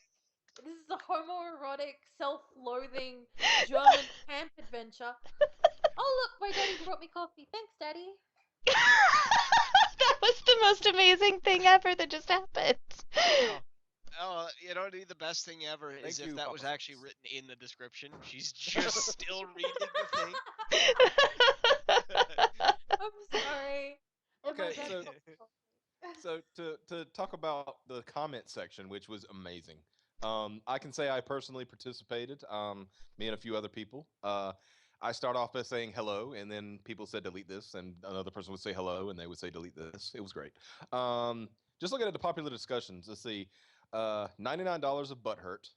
This is a homoerotic, self-loathing German camp adventure. Oh look, my daddy brought me coffee. Thanks, daddy. That was the most amazing thing ever that just happened. Oh, oh, you know, the best thing ever is Thank if you, that was Papa actually Sauce. written in the description. She's just still reading the thing. I'm sorry. And my Okay, dad so brought me coffee. to talk about the comment section, which was amazing. I can say I personally participated. Me and a few other people. I start off by saying hello, and then people said delete this, and another person would say hello, and they would say delete this. It was great. Just looking at the popular discussions, let's see. $99 of butthurt.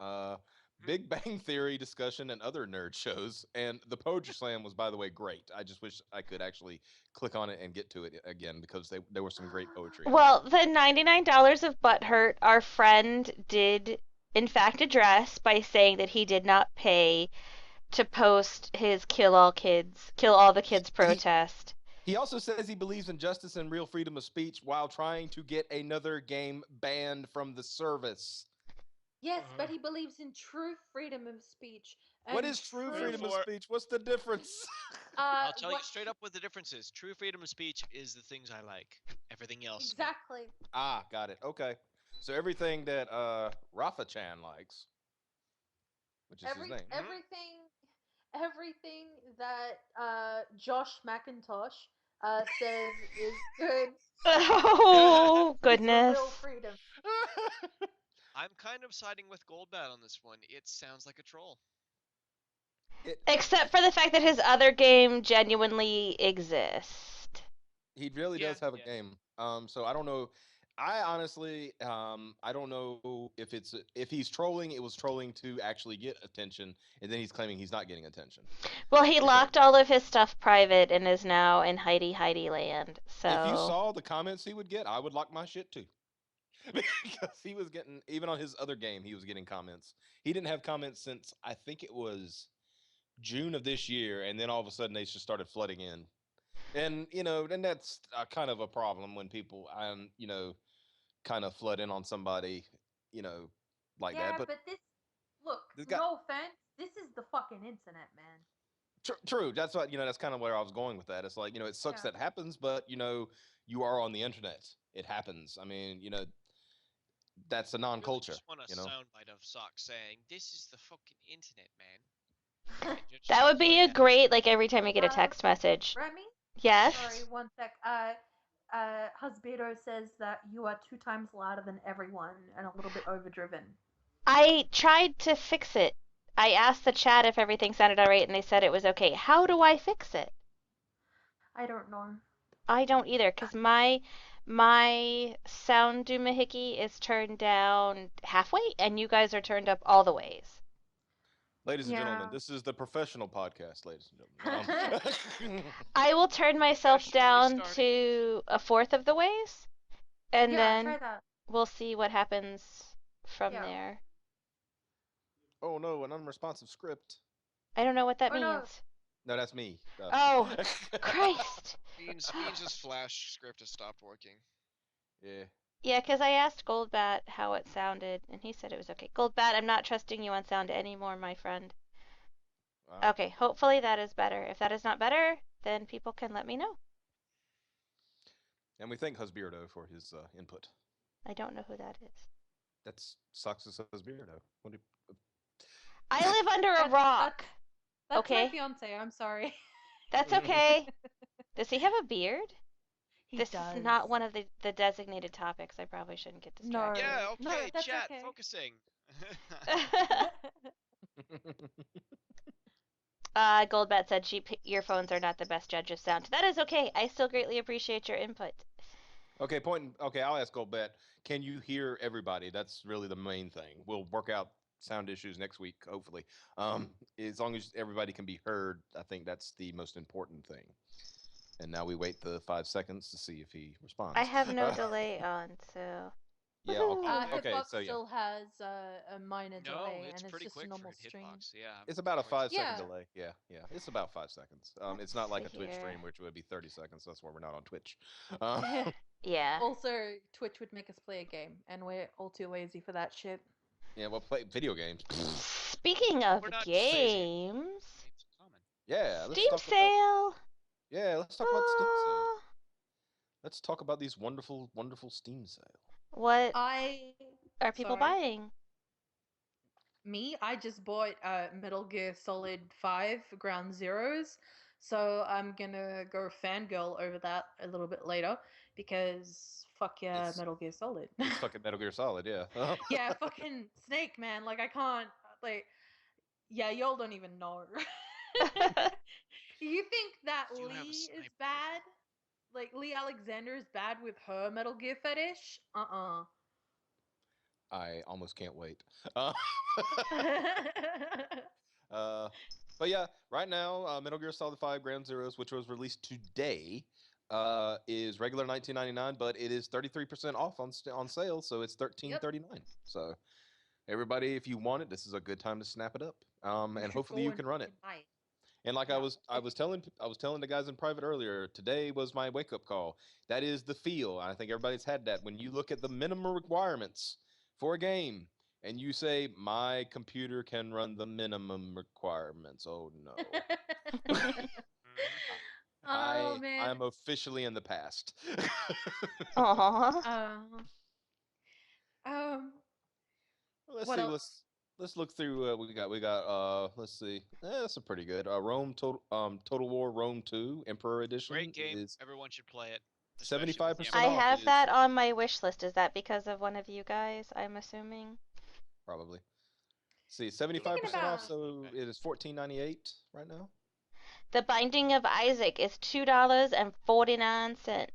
Uh, Big Bang Theory discussion and other nerd shows, and the Poetry Slam was, by the way, great. I just wish I could actually click on it and get to it again because there was some great poetry on Well, there. the $99 of butthurt, our friend did in fact address by saying that he did not pay to post his kill all the kids He protest. he also says he believes in justice and real freedom of speech while trying to get another game banned from the service. Yes, Uh-huh. but he believes in true freedom of speech What and is true true. freedom of Therefore, speech? What's the difference? I'll tell you What straight up what the difference is. True freedom of speech is the things I like. Everything else, no. exactly? Ah, got it. Okay. So everything that Rafa Chan likes, which is his name. Hmm. Everything that Josh McIntosh says is good Oh, is the real goodness. freedom. I'm kind of siding with Goldbat on this one. It sounds like a troll. it Except for the fact that his other game genuinely exists. He really Yeah, does have a yeah. game. So I don't know. I honestly, I don't know if he's trolling. It was trolling to actually get attention, and then he's claiming he's not getting attention. Well, he Because locked all of his stuff private and is now in Heidi land. if you So, saw the comments he would get, I would lock my shit too. Because he was getting, even on his other game, he was getting comments. He didn't have comments since I think it was June of this year, and then all of a sudden they just started flooding in. And and that's kind of a problem when people, kind of flood in on somebody, you know, like that. Yeah, But but Look, This guy. no offense, this is the fucking internet, man. True. That's what that's kind of where I was going with that. It's like it sucks Yeah. that happens, but you are on the internet. It happens. I mean, that's a I really non-culture. just want a You know. soundbite of Sock saying, "This is the fucking internet, man," and That just would be playing a that out. great, like, every time you get a uh, text message. Remy, sorry, Yes. one sec. Husbando says that you are 2 times louder than everyone and a little bit overdriven. I tried to fix it. I asked the chat if everything sounded alright, and they said it was okay. How do I fix it? I don't know. I don't either, because my sound doohickey is turned down halfway, and you guys are turned up all the ways. Ladies and gentlemen, Yeah. this is the professional podcast, ladies and gentlemen. I will turn myself Professionally down starting it. to a fourth of the ways, and Yeah, try then that. we'll see what happens from Yeah. there. Oh no, an unresponsive script. I don't know what that Oh no. means. No, that's me. Oh, Christ. Means Flash script has stopped working. Yeah. Yeah, because I asked Goldbat how it sounded, and he said it was okay. Goldbat, I'm not trusting you on sound anymore, my friend. Wow. Okay, hopefully that is better. If that is not better, then people can let me know. And we thank Husbeardo for his input. I don't know who that is. That's sucks as Husbeardo. What do I live under a That rock. that's my Okay, fiance. I'm sorry. that's okay. Does he have a beard? He This is does. not one of the designated topics. I probably shouldn't get distracted. No. Yeah, No, okay, that's chat, okay. focusing. Goldbat said cheap earphones are not the best judge of sound. That is okay. I still greatly appreciate your input. Okay, I'll ask Goldbet. Can you hear everybody? That's really the main thing. We'll work out sound issues next week, hopefully. As long as everybody can be heard, I think that's the most important thing. And now we wait the 5 seconds to see if he I responds. have no delay on, so. Yeah. Woohoo! Okay. Hitbox So yeah, still has a minor No, delay, it's and it's pretty just a quick for normal a stream. hitbox. Yeah, it's about a according to 5 second Yeah. delay. Yeah, yeah. It's about 5 seconds. It's Let's not like see a Twitch here. stream, which would be 30 seconds. That's why we're not on Twitch. Uh, Yeah. Also, Twitch would make us play a game, and we're all too lazy for that shit. yeah. Well, play video games. Speaking of We're not just lazy. games, Games are common. Yeah. Let's Steam talk about. sale. Yeah. Let's talk about Steam sale. Oh, Let's talk about these wonderful, wonderful Steam sale. what I are people sorry. buying? Me, I just bought Metal Gear Solid 5 Ground Zeroes, so I'm gonna go fangirl over that a little bit later because fuck yeah, It's Metal Gear Solid. it's fucking Metal Gear Solid. Yeah. Yeah, fucking Snake, man. Like I can't like yeah, y'all don't even know. You think that Do you have a Lee is sniper bad? rifle? Like Lee Alexander is bad with her Metal Gear fetish? I almost can't wait. Uh, uh, but yeah, right now, Metal Gear Solid 5 Ground Zeroes, which was released today, is regular 19.99, but it is 33% off on sale, so it's Yep. 13.39. So everybody, if you want it, this is a good time to snap it up. You And should hopefully go you and can run it. fucking buy it. And like Yeah. I was telling the guys in private earlier, today was my wake up call. That is the feel. I think everybody's had that. When you look at the minimum requirements for a game and you say, my computer can run the minimum requirements. Oh no. Mm-hmm. Oh I man. am officially in the past. Aw. Um. Um. Let's What see. else? Let's look through. We got. Let's see. That's a pretty good. Rome Total War Rome 2 Emperor Edition Great game. is Everyone should play it, especially with the 75% I Emperor off. have edition. that on my wish list. Is that because of one of you guys, I'm assuming? Probably. See, Speaking 75% off, about so Okay. it is 14.98 right now. The Binding of Isaac is $2.49.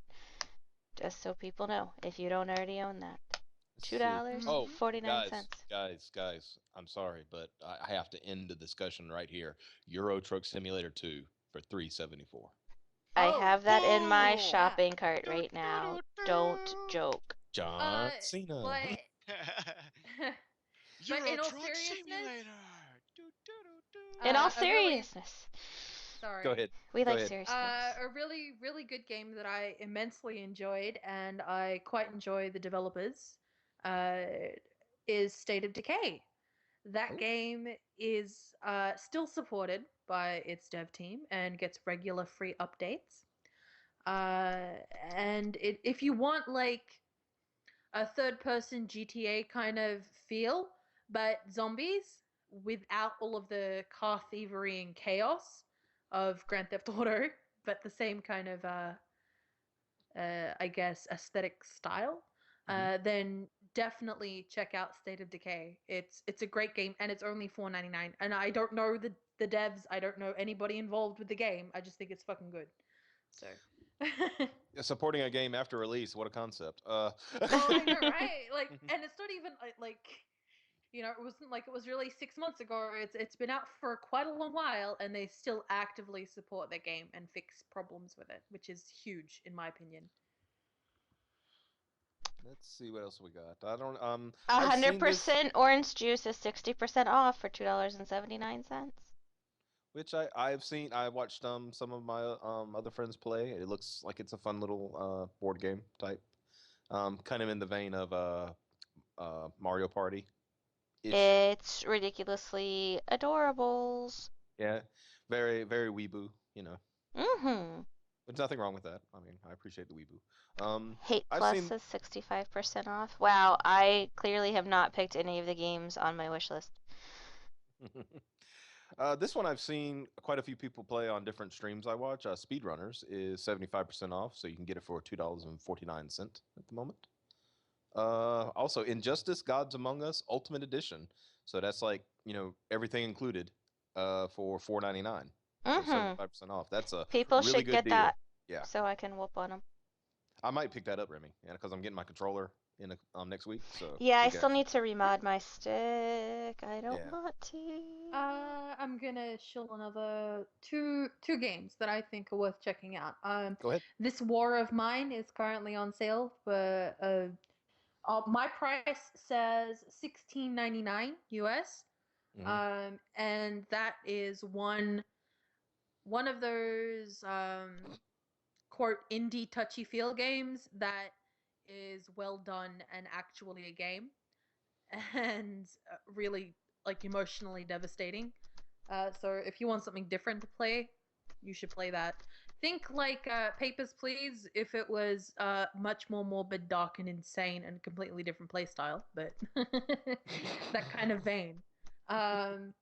Just so people know, if you don't already own that. Let's Two see. dollars and Oh, Mhm. 49 guys, cents. I'm sorry, but I have to end the discussion right here. Euro Truck Simulator 2 for 374. I oh, have that in my ooh, yeah. shopping cart right now. Don't joke. John But Cena. but Euro in all Truck seriousness, Simulator. Do, do, do, In do. all a really seriousness, Go sorry. ahead. we Go like ahead. seriousness. A really, really good game that I immensely enjoyed, and I quite enjoy the developers, uh, is State of Decay. That Oh. game is still supported by its dev team and gets regular free updates. And if you want like a third person GTA kind of feel, but zombies without all of the car thievery and chaos of Grand Theft Auto, but the same kind of I guess aesthetic style, Hmm. then definitely check out State of Decay. It's a great game and it's only $4.99. And I don't know the devs, I don't know anybody involved with the game. I just think it's fucking good. So Supporting a game after release, what a concept. Oh, I know, right? Like, and it's not even like it wasn't like it was released 6 months ago. It's been out for quite a long while, and they still actively support their game and fix problems with it, which is huge in my opinion. Let's see what else we got. I don't A I've hundred seen this, percent orange juice is 60% off for $2.79. which I've seen. I watched some of my other friends play. It looks like it's a fun little board game type. Kind of in the vein of Mario Party ish. It's ridiculously adorables. Yeah. Very very weeboo, you know. Mm-hmm. There's nothing wrong with that. I mean, I appreciate the weeboo. Hate I've Plus seen is 65% off. Wow, I clearly have not picked any of the games on my wish list. this one I've seen quite a few people play on different streams I watch. Speedrunners is 75% off, so you can get it for $2.49 at the moment. Also, Injustice: Gods Among Us Ultimate Edition. So that's like, everything included for 4.99. So Mm-hmm. 75% off. That's a People really should good get deal. that Yeah. so I can whoop on them. I might pick that up, Remy, yeah, because I'm getting my controller in next week, so Yeah, I we can still actually. need to remod my stick. I don't Yeah. want to. I'm gonna shill another two games that I think are worth checking out. Go ahead. This War of Mine is currently on sale for my price says 16.99 US. Hmm. And that is one of those quote indie touchy feel games that is well done and actually a game and really like emotionally devastating. So if you want something different to play, you should play that. Think like Papers, Please if it was much more morbid, dark, and insane and completely different play style, but that kind of vein. Um,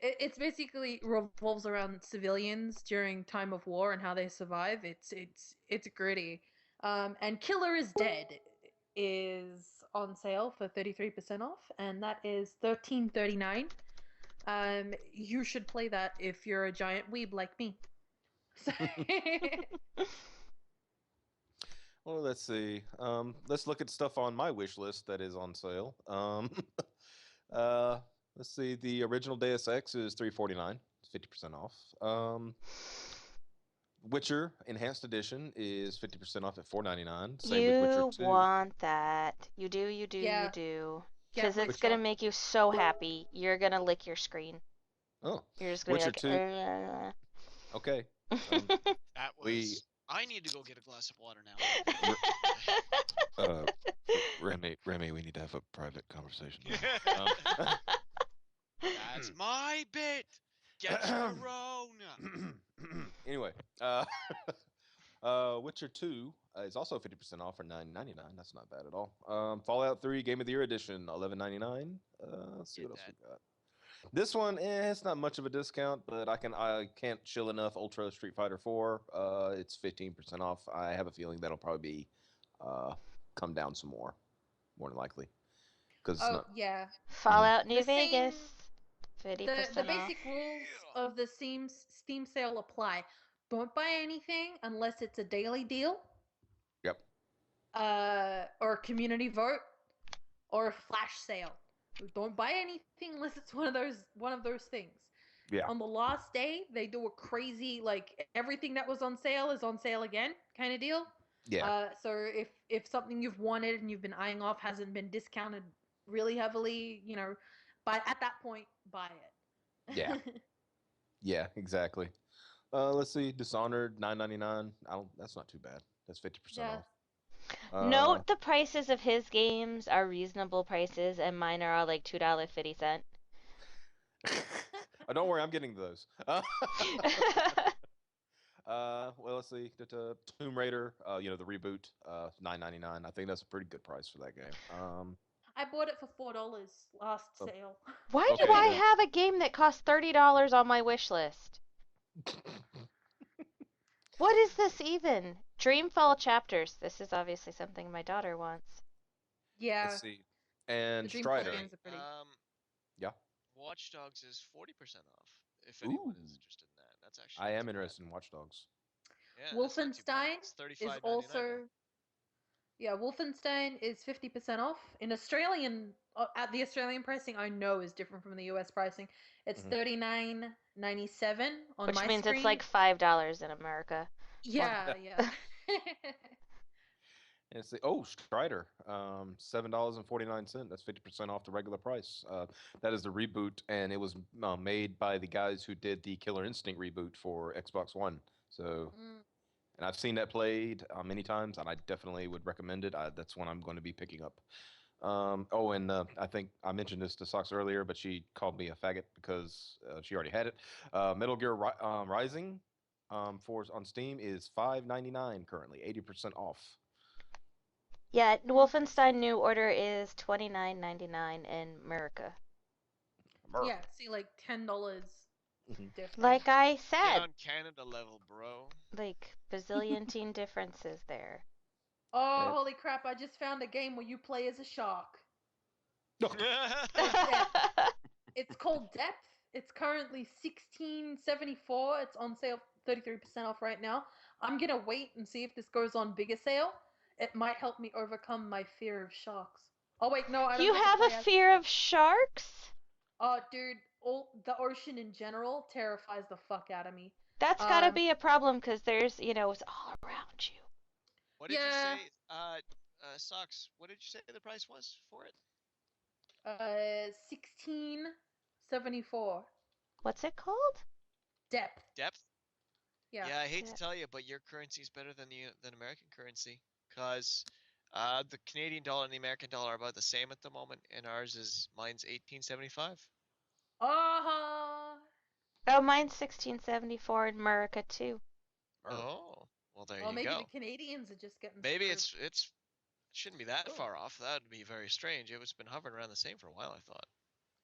it's basically revolves around civilians during time of war and how they survive. It's gritty. And Killer is Dead is on sale for 33% off, and that is 13.39. You should play that if you're a giant weeb like me. So Well, let's see. Let's look at stuff on my wish list that is on sale. Uh, let's see. The original Deus Ex is 349. It's 50% off. Witcher Enhanced Edition is 50% off at 4.99. Same with Witcher You 2. want that. You do, you do, you yeah, do. Because get it's Which gonna Witcher. make you so happy. You're gonna lick your screen. Oh, You're just gonna be Witcher like, 2. Okay. Um, That we was. I need to go get a glass of water now. R- uh Remy, we need to have a private conversation now. That's my bit. Get your own. Anyway, Witcher 2 is also 50% off for 9.99. That's not bad at all. Fallout 3 Game of the Year Edition, 11.99. Let's see Get what else we that. got. This one, it's not much of a discount, but I can't chill enough. Ultra Street Fighter 4, it's 15% off. I have a feeling that'll probably be uh, come down some more than likely, because it's Oh not. yeah, Mhm. Fallout the New same Vegas, the 50% basic off. rules of the Steam sale apply. Don't buy anything unless it's a daily deal, Yep. or a community vote, or a flash sale. Don't buy anything unless it's one of those things. Yeah. On the last day, they do a crazy like everything that was on sale is on sale again kind of deal. Yeah. So if something you've wanted and you've been eyeing off hasn't been discounted really heavily, but at that point, buy Yeah. it. Yeah. Exactly. Let's see. Dishonored 9.99. I don't. That's not too bad. That's 50% Yeah. off. Uh, Note the prices of his games are reasonable prices, and mine are all like $2.50. Oh, don't worry, I'm getting those. Well, let's see. Tomb Raider, the reboot, 9.99. I think that's a pretty good price for that game. I bought it for $4 last So, sale. Why do okay, I then. have a game that costs $30 on my wish list? What is this even? Dreamfall Chapters. This is obviously something my daughter wants. Let's Yeah, see. the And Dreamfall Strider. games are pretty. Yeah. Watch Dogs is 40% off. If anyone is Ooh, interested in that, that's actually I not am too bad. interested in Watch Dogs. Yeah, that's not too bad. Wolfenstein It's is 35.99 now. also yeah, Wolfenstein is 50% off. In Australian at the Australian pricing I know is different from the US pricing. It's Hmm 39.97 on Which my means it's like screen. $5 in America. Yeah, yeah. And it's Strider, $7.49. That's 50% off the regular price. That is the reboot, and it was made by the guys who did the Killer Instinct reboot for Xbox One. So, Mm, and I've seen that played many times, and I definitely would recommend it. That's one I'm going to be picking up. And I think I mentioned this to Socks earlier, but she called me a faggot because she already had it. Metal Gear Rising for on Steam is 5.99 currently, 80% off. Yeah, nice. Wolfenstein New Order is $29.99 in America. Yeah, America. see like $10 Hmm Like difference. I Get said, on Canada level, bro. like bazillion differences there. Oh, And, holy crap, I just found a game where you play as a shark. oh, It's called Depth. It's called Depth. It's currently 16.74. It's on sale 33% off right now. I'm gonna wait and see if this goes on bigger sale. It might help me overcome my fear of sharks. Oh wait, no, I don't You get to have a play as a fear shark. of sharks? Oh, dude, all the ocean in general terrifies the fuck out of me. That's gotta Um, be a problem because it's all around you. What did you yeah, say? Socks, what did you say the price was for it? 16.74. What's it called? Depth. Depth? Yeah. Yeah, I hate to tell you, but your currency is better than the American currency, cause the Canadian dollar and the American dollar are about the same at the moment, and mine's 18.75. Oh, Oh, mine's 1674 in America too. America. Oh, well there well, you maybe the go. Canadians are just getting Maybe screwed. it shouldn't be that Oh. far off. That would be very strange. It was been hovering around the same for a while, I thought.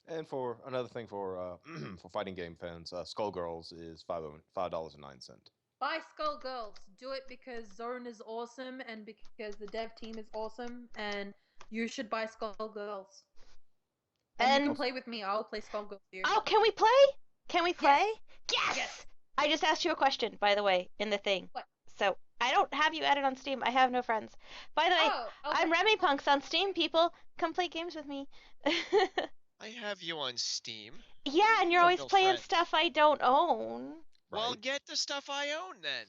And for another thing for for fighting game fans, Skullgirls is $5.09. Buy Skullgirls. Do it because Zone is awesome and because the dev team is awesome, and you should buy Skullgirls. And you can And Also, play with me. I'll play Skullgirls here. oh, can we play? Can we Yes. play? Yes! Yes. I just asked you a question, by the way, in the thing. What? So I don't have you added on Steam. I have no friends. By the way, Oh, I'm okay. Remi Punks on Steam, people. Come play games with me. I have you on Steam. Yeah, and You you're have always no playing friends. stuff I don't own. Well, right. get the stuff I own then.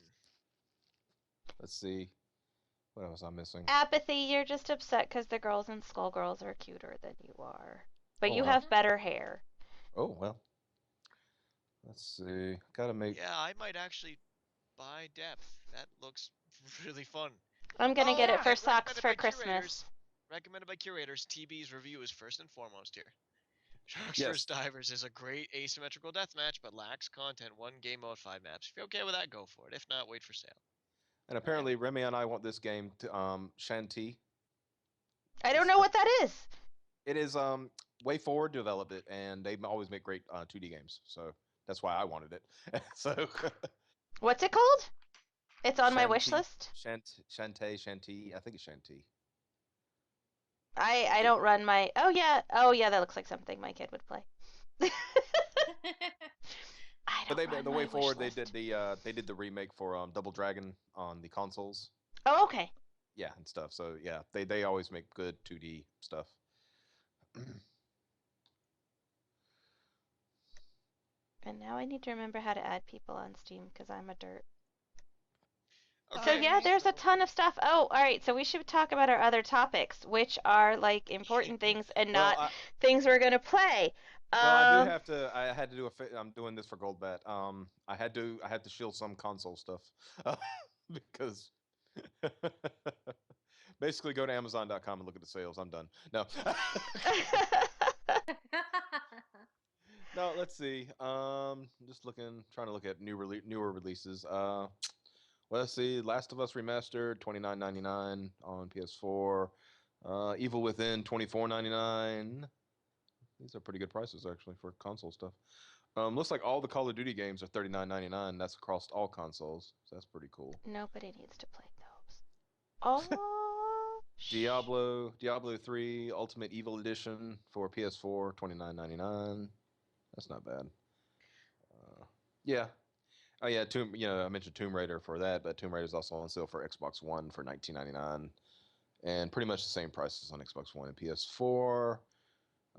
Let's see. What else I'm missing? Apathy, you're just upset because the girls in Skullgirls are cuter than you are. But Oh, you wow. have better hair. Oh, well. Let's see. Gotta make. Yeah, I might actually buy Depth. That looks really fun. I'm gonna get Oh, it Yeah. for and socks recommended for by curators. Christmas. Recommended by curators. TB's review is first and foremost here. Sharks vs. Yes. Divers is a great asymmetrical deathmatch, but lacks content. One game mode, 5 maps. If you're okay with that, go for it. If not, wait for sale. And apparently, Remy? Remy and I want this game to Shanty. I don't It's know what that is. it is Way Forward developed it, and they always make great 2D games. So that's why I wanted it. So What's it called? It's on my wish Shanty, list. Shanty. I think it's Shanty. I It, don't run my. Oh yeah, that looks like something my kid would play. I but don't run the Way my wish Forward list. they did the remake for Double Dragon on the consoles. Oh, okay. Yeah, and stuff. So yeah, they always make good 2D stuff. And now I need to remember how to add people on Steam because I'm a dirt. So Okay, yeah, there's a so ton of stuff. Oh, all right. So we should talk about our other topics, which are like important things and Well, not things we're gonna play. I do Um, have to. I had to do I'm doing this for Gold Bet. I had to shield some console stuff because basically go to Amazon.com and look at the sales. I'm done. No, No, let's see. Just looking, trying to look at newer releases. Well, let's see. Last of Us Remastered, 29.99 on PS4. Evil Within, 24.99. These are pretty good prices actually for console stuff. Looks like all the Call of Duty games are 39.99. That's across all consoles, so that's pretty cool. Nobody needs to play those. Oh, Diablo 3 Ultimate Evil Edition for PS4, 29.99. That's not bad. Yeah. Oh yeah, I mentioned Tomb Raider for that, but Tomb Raider is also on sale for Xbox One for 19.99, and pretty much the same prices on Xbox One and PS4.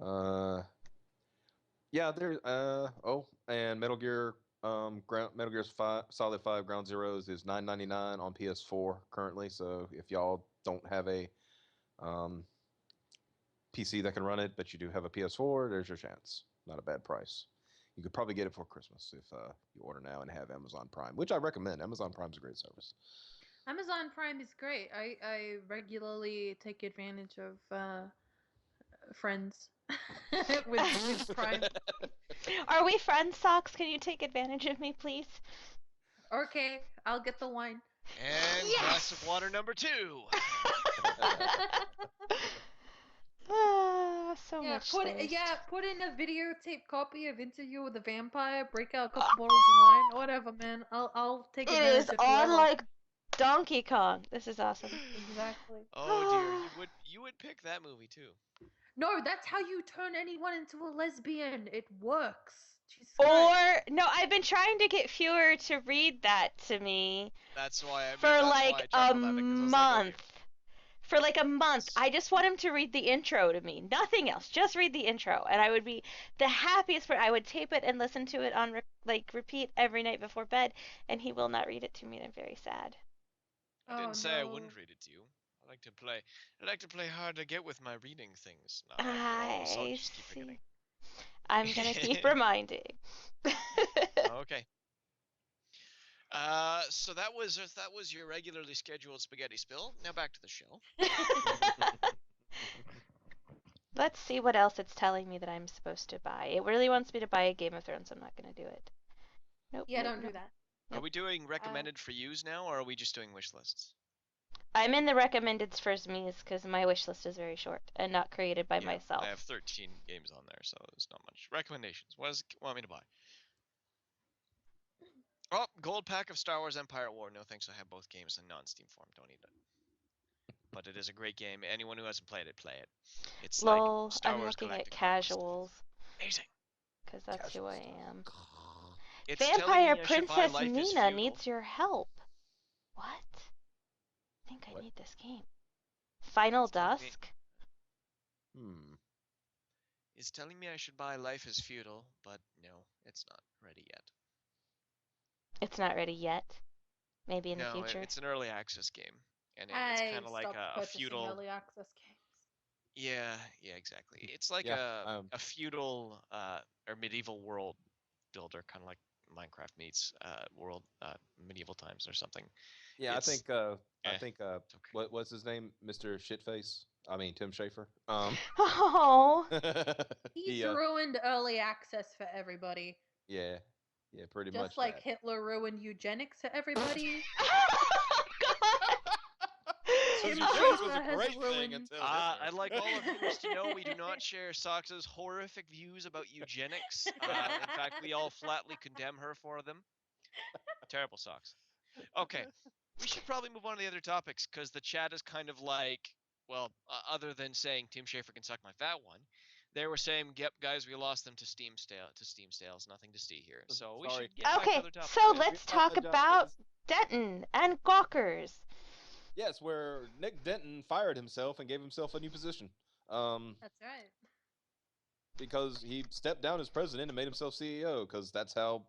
Uh, yeah, there. And Metal Gear 5, Solid 5 Ground Zeroes is 9.99 on PS4 currently. So if y'all don't have a um, PC that can run it, but you do have a PS4, there's your chance. Not a bad price. You could probably get it for Christmas if you order now and have Amazon Prime, which I recommend. Amazon Prime's a great service. Amazon Prime is great. I regularly take advantage of friends with Prime. are we friends, Socks? Can you take advantage of me, please? Okay, I'll get the wine. And glass of water number 2. Ah, so Yeah, much thirst. put in a videotape copy of Interview with the Vampire. Break out a couple bottles of wine, whatever, man. I'll take It advantage is of on whoever. like Donkey Kong. This is awesome. Exactly. Oh dear, you would pick that movie too. No, that's how you turn anyone into a lesbian. It works. Jesus Or Christ. no, I've been trying to get Fewer to read that to me That's why for I like a chuckled at it because I was like, okay, month. For like a month. s- I just want him to read the intro to me. Nothing else. Just read the intro. And I would be the happiest for I would tape it and listen to it on repeat every night before bed, and he will not read it to me, and I'm very sad. I Oh didn't say I wouldn't no. read it to you. I like to play hard to get with my reading things. No, so I just keep see. forgetting. I'm gonna keep reminding. Okay. So that was your regularly scheduled spaghetti spill. Now back to the show. Let's see what else it's telling me that I'm supposed to buy. It really wants me to buy a Game of Thrones, so I'm not gonna do it. Nope, Yeah, nope, don't do nope, that. Are nope. we doing Uh, recommended for yous now, or are we just doing wish lists? I'm in the recommendeds for Zmies because my wish list is very short and not created by Yeah, I have myself. 13 games on there, so there's not much. Recommendations. What does it want me to buy? Oh, gold pack of Star Wars Empire at War. No thanks, I have both games in non-Steam form. Don't need it. But it is a great game. Anyone who hasn't played it, play it. It's like Lol, Star I'm Wars looking at Galactic Conquest. casuals Amazing. because that's who Casual I stuff. am. It's telling Vampire me I should buy Princess Life is Nina Feudal. needs your help. What? I think I What? need this game. Final It's telling me Dusk? Hmm. it's telling me I should buy Life is Feudal, but no, it's not ready yet. It's not ready yet. Maybe in the No, future. it's an early access game, and it's kind I of like stopped a purchasing feudal. early access games. Yeah, exactly. It's like Yeah. a feudal or medieval world builder, kind of like Minecraft meets world medieval times or something. Yeah. It's I eh, think. it's okay. What's his name? Mr. Shitface. I mean Tim Schafer. Oh. He's he. ruined early access for everybody. Yeah. Yeah. Pretty Just much like that. Hitler ruined eugenics for everybody. God. Because Tim eugenics was a Schafer has great thing ruined. until Hitler. I'd like all of viewers to know we do not share Soxa's horrific views about eugenics. In fact, we all flatly condemn her for them. Terrible Sox. Okay, we should probably move on to the other topics because the chat is kind of like, well, other than saying Tim Schafer can suck my fat one, they were saying, "Yep, guys, we lost them to Steam sales. Nothing to see here." So we Sorry. should get back to Okay, other topics. so We let's talk about apologize. Denton and Gawkers. Yes, where Nick Denton fired himself and gave himself a new position. That's right. Because he stepped down as president and made himself CEO. Because that's how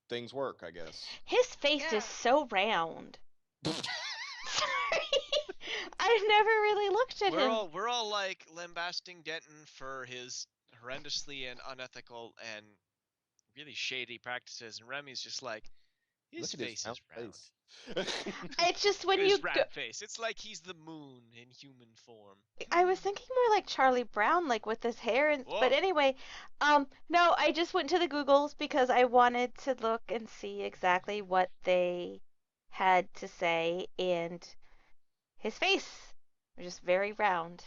things work, I guess. His face is Yeah. so round. Sorry. I've never really looked at him. We're all like lambasting Denton for his horrendously and unethical and really shady practices, and Remy's just like, His Look at his face round is round. face. It's just when you His go. rat face. It's like he's the moon in human form. I was thinking more like Charlie Brown, like with his hair. But Whoa. anyway, no, I just went to the Googles because I wanted to look and see exactly what they had to say, and his face was just very round.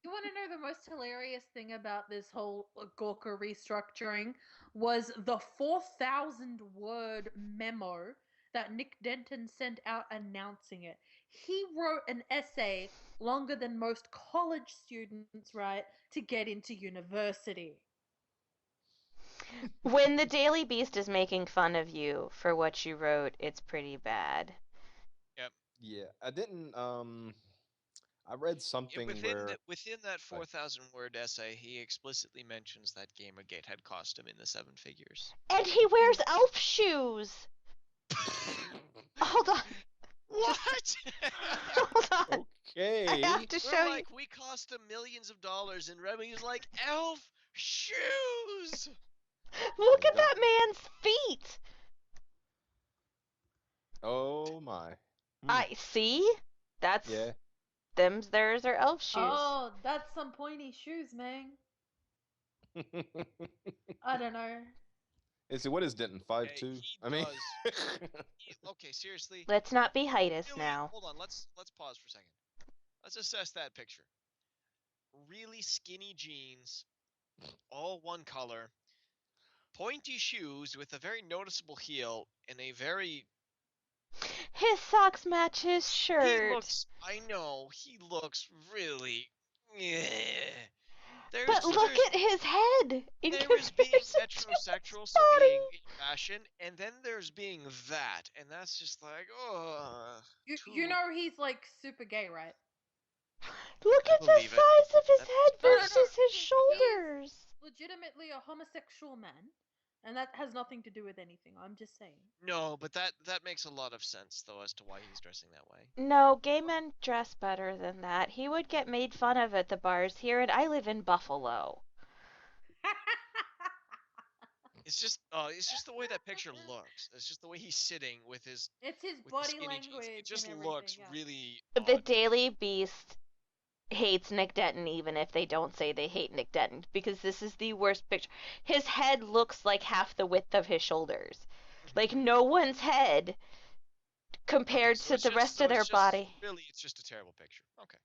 You want to know the most hilarious thing about this whole Gorka restructuring was the 4,000 word memo that Nick Denton sent out announcing it. He wrote an essay longer than most college students write to get into university. When the Daily Beast is making fun of you for what you wrote, it's pretty bad. Yep. Yeah, I didn't. I read something where Within that like 4,000 word essay, he explicitly mentions that Gamergate had cost him in the seven figures. And he wears elf shoes! Hold on. What? Hold on. I have okay. to We're show you. like, we cost him millions of dollars, and Remi's like, elf shoes. Look My at God. that man's feet! Oh my. Hmm. I see. That's Yeah. there's are elf shoes. Oh, that's some pointy shoes, man. I don't know. And see, what is Denton? Five Okay, two. he I mean, does. Okay, seriously, Let's not be heightists really? now. Hold on. Let's pause for a second. Let's assess that picture. Really skinny jeans, all one color, pointy shoes with a very noticeable heel, and a very. His socks match his He shirt. looks. I know he looks really. Yeah. There's But look there's at his head in there is being comparison to his metrosexual, so being body. in fashion, and then there's being that, and that's just like, oh, You too. know he's like super gay, right? Look I at the believe it. size of his That makes head No, no, perfect no. versus sense. his He is shoulders. legitimately a homosexual man, and that has nothing to do with anything. I'm just saying. No, but that makes a lot of sense though as to why he's dressing that way. No, gay men dress better than that. He would get made fun of at the bars here, and I live in Buffalo. It's just the way that picture looks. It's just the way he's sitting It's his with the body skinny jeans. It language and just everything. looks Yeah. really The odd to me. Daily Beast hates Nick Denton even if they don't say they hate Nick Denton because this is the worst picture. His head looks like half the width of his shoulders. Like no one's head Okay, compared so to it's the just rest of their body. really it's just a terrible picture. Okay,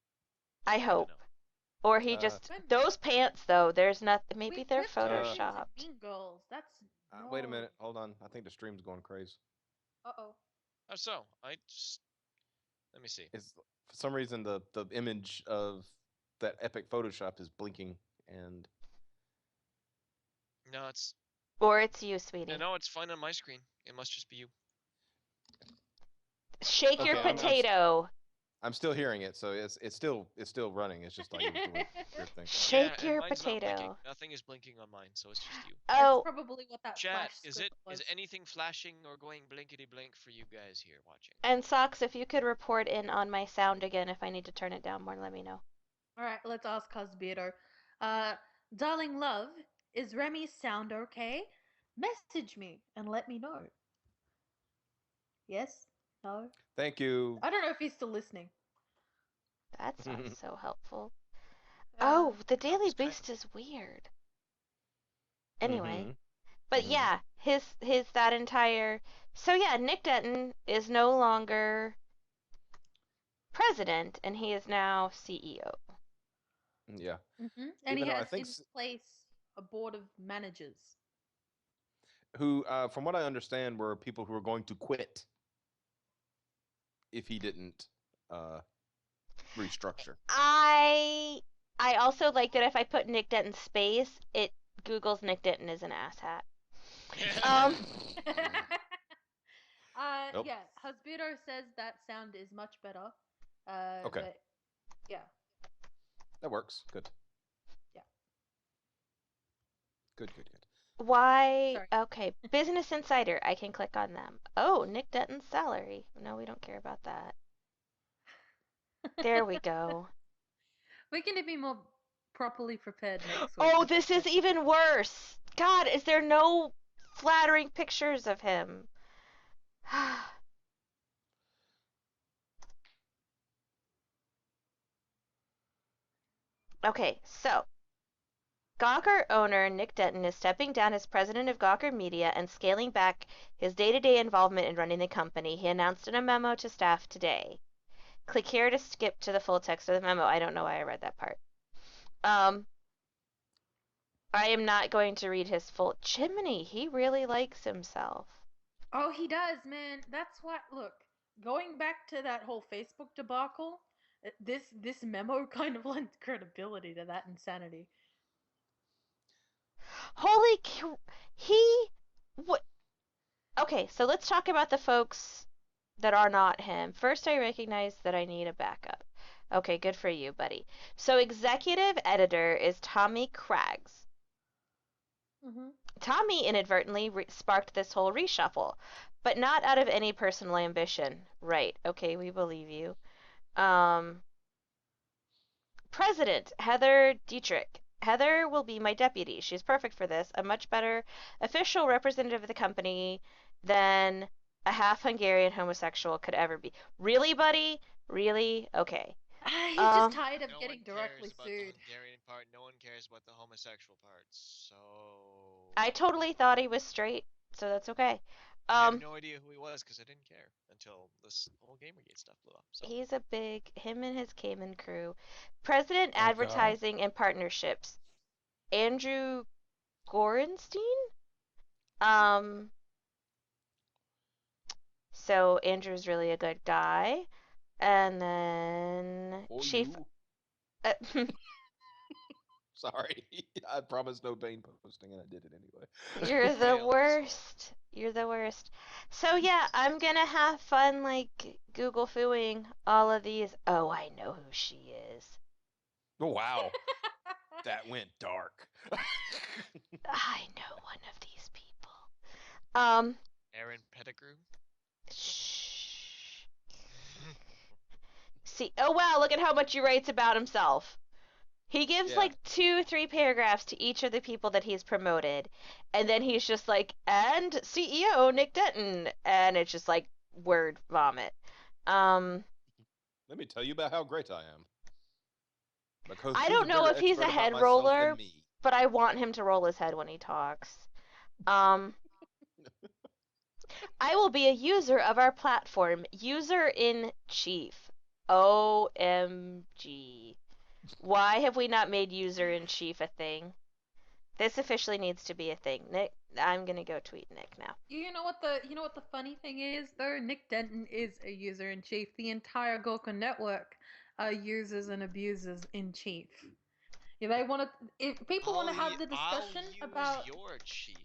I good to hope. know. Or he uh, just When those pants though, there's not maybe they're we've turned into photoshopped. mean girls. That's wait a no. minute. Hold on. I think the stream's going crazy. Uh-oh. How so? I just let me see. It's for some reason the image of that epic Photoshop is blinking, and No, it's Or it's you, sweetie. no, it's fine on my screen. It must just be you. Shake your okay, I'm Uh-oh. potato. I'm still hearing it, so it's still running. It's just like it was doing a weird thing. Yeah, Shake and your mine's not blinking. potato. Nothing is blinking on mine, so it's just you. That's Oh, probably what that Chat, flash is script is was. anything flashing or going blinkety blink for you guys here watching? and Socks, if you could report in on my sound again if I need to turn it down more, let me know. All right, let's ask Cosbeater. Uh, darling love, is Remi's sound okay? Message me and let me know. Yes? No? Thank you. I don't know if he's still listening. That's not so helpful. Uh, Oh, the That Daily was kind of Beast is weird. Anyway, hmm but hmm yeah, his that entire so yeah, Nick Denton is no longer president and he is now CEO. Yeah. and he Even though I has think in place a board of managers. who, from what I understand, were people who were going to quit if he didn't uh, restructure. I I also like that if I put Nick Denton space, it Google's Nick Denton is an asshat. Um, Nope. Yeah, Hasbiro says that sound is much better. Okay, But yeah, that works. Good. yeah. Good. Good. Good. why? Sorry. Okay, Business Insider. I can click on them. Oh, Nick Denton's salary. No, we don't care about that. There we go. We can be more properly prepared next week. Oh, That's this is all. even worse. God, is there no flattering pictures of him? Okay, so Gawker owner Nick Denton is stepping down as president of Gawker Media and scaling back his day-to-day involvement in running the company. He announced in a memo to staff today. Click here to skip to the full text of the memo. I don't know why I read that part. Um, I am not going to read his full. Chimney, he really likes himself. Oh, he does, man. That's what. Look, going back to that whole Facebook debacle, this memo kind of lends credibility to that insanity. Holy, he. What? Okay, so let's talk about the folks that are not him. First, I recognize that I need a backup. Okay, good for you, buddy. So, executive editor is Tommy Craggs. Mm-hmm. Tommy inadvertently sparked this whole reshuffle, but not out of any personal ambition. Right, okay, we believe you. Um, President Heather Dietrich. Heather will be my deputy. She's perfect for this. A much better official representative of the company than a half Hungarian homosexual could ever be. Really, buddy? Really? Okay. He's just Um, tired of No getting one directly cares about the sued. Hungarian part. No one cares about the homosexual part. So I totally thought he was straight, so that's okay. I have Um, no idea who he was because I didn't care until this whole Gamergate stuff blew up. So he's a big him and his Cayman crew. President Oh God. Advertising and Partnerships, Andrew Gorenstein. Um, so Andrew's really a good guy. And then Oh, Chief. you. Uh, Sorry. I promised no pain posting, and I did it anyway. you're the fail. worst. You're the worst. So yeah, I'm gonna have fun like Google fooing all of these. Oh, I know who she is. Oh, wow. That went dark. I know one of these people. Um, Aaron Pettigrew. shh. See, oh wow, look at how much he writes about himself. He gives Yeah. like 2, 3 paragraphs to each of the people that he's promoted, and then he's just like, and CEO Nick Denton, and it's just like word vomit. Um, Let me tell you about how great I am. Because I who's don't a know bigger if he's a expert about head myself than roller, me? but I want him to roll his head when he talks. Um, I will be a user of our platform, user in chief. OMG. Why have we not made user in chief a thing? This officially needs to be a thing. Nick, I'm gonna go tweet Nick now. You know what the funny thing is though? Nick Denton is a user in chief. The entire Gokun network are users and abusers in chief. If they want to, if people want to have the I'll discussion use about, your chief.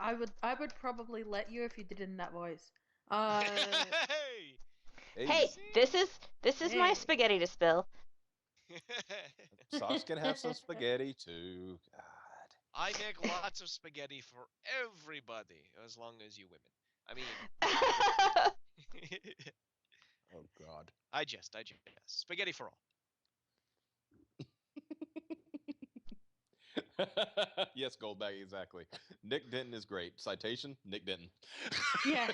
I would probably let you if you did it in that voice. Uh, Hey, Hey, Hey, this see. is my hey. spaghetti to spill. socks can have some spaghetti too. God. I make lots of spaghetti for everybody, as long as you women. I mean, Oh God. I jest. Spaghetti for all. Yes, Goldbag, exactly. Nick Denton is great. Citation: Nick Denton. Yeah.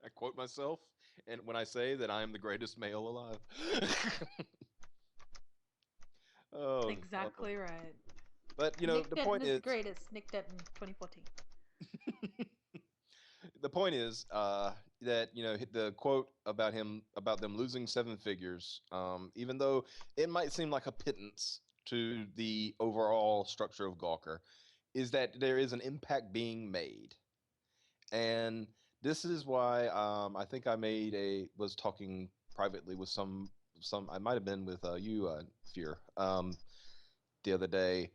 I quote myself, and when I say that I am the greatest male alive. Oh, oh. Exactly right. But Nick the Denton point is the is, greatest. Nick Denton, 2014. the point is that the quote about them losing seven figures, even though it might seem like a pittance to the overall structure of Gawker, is that there is an impact being made. And this is why I think was talking privately with some I might have been with you, Fear, the other day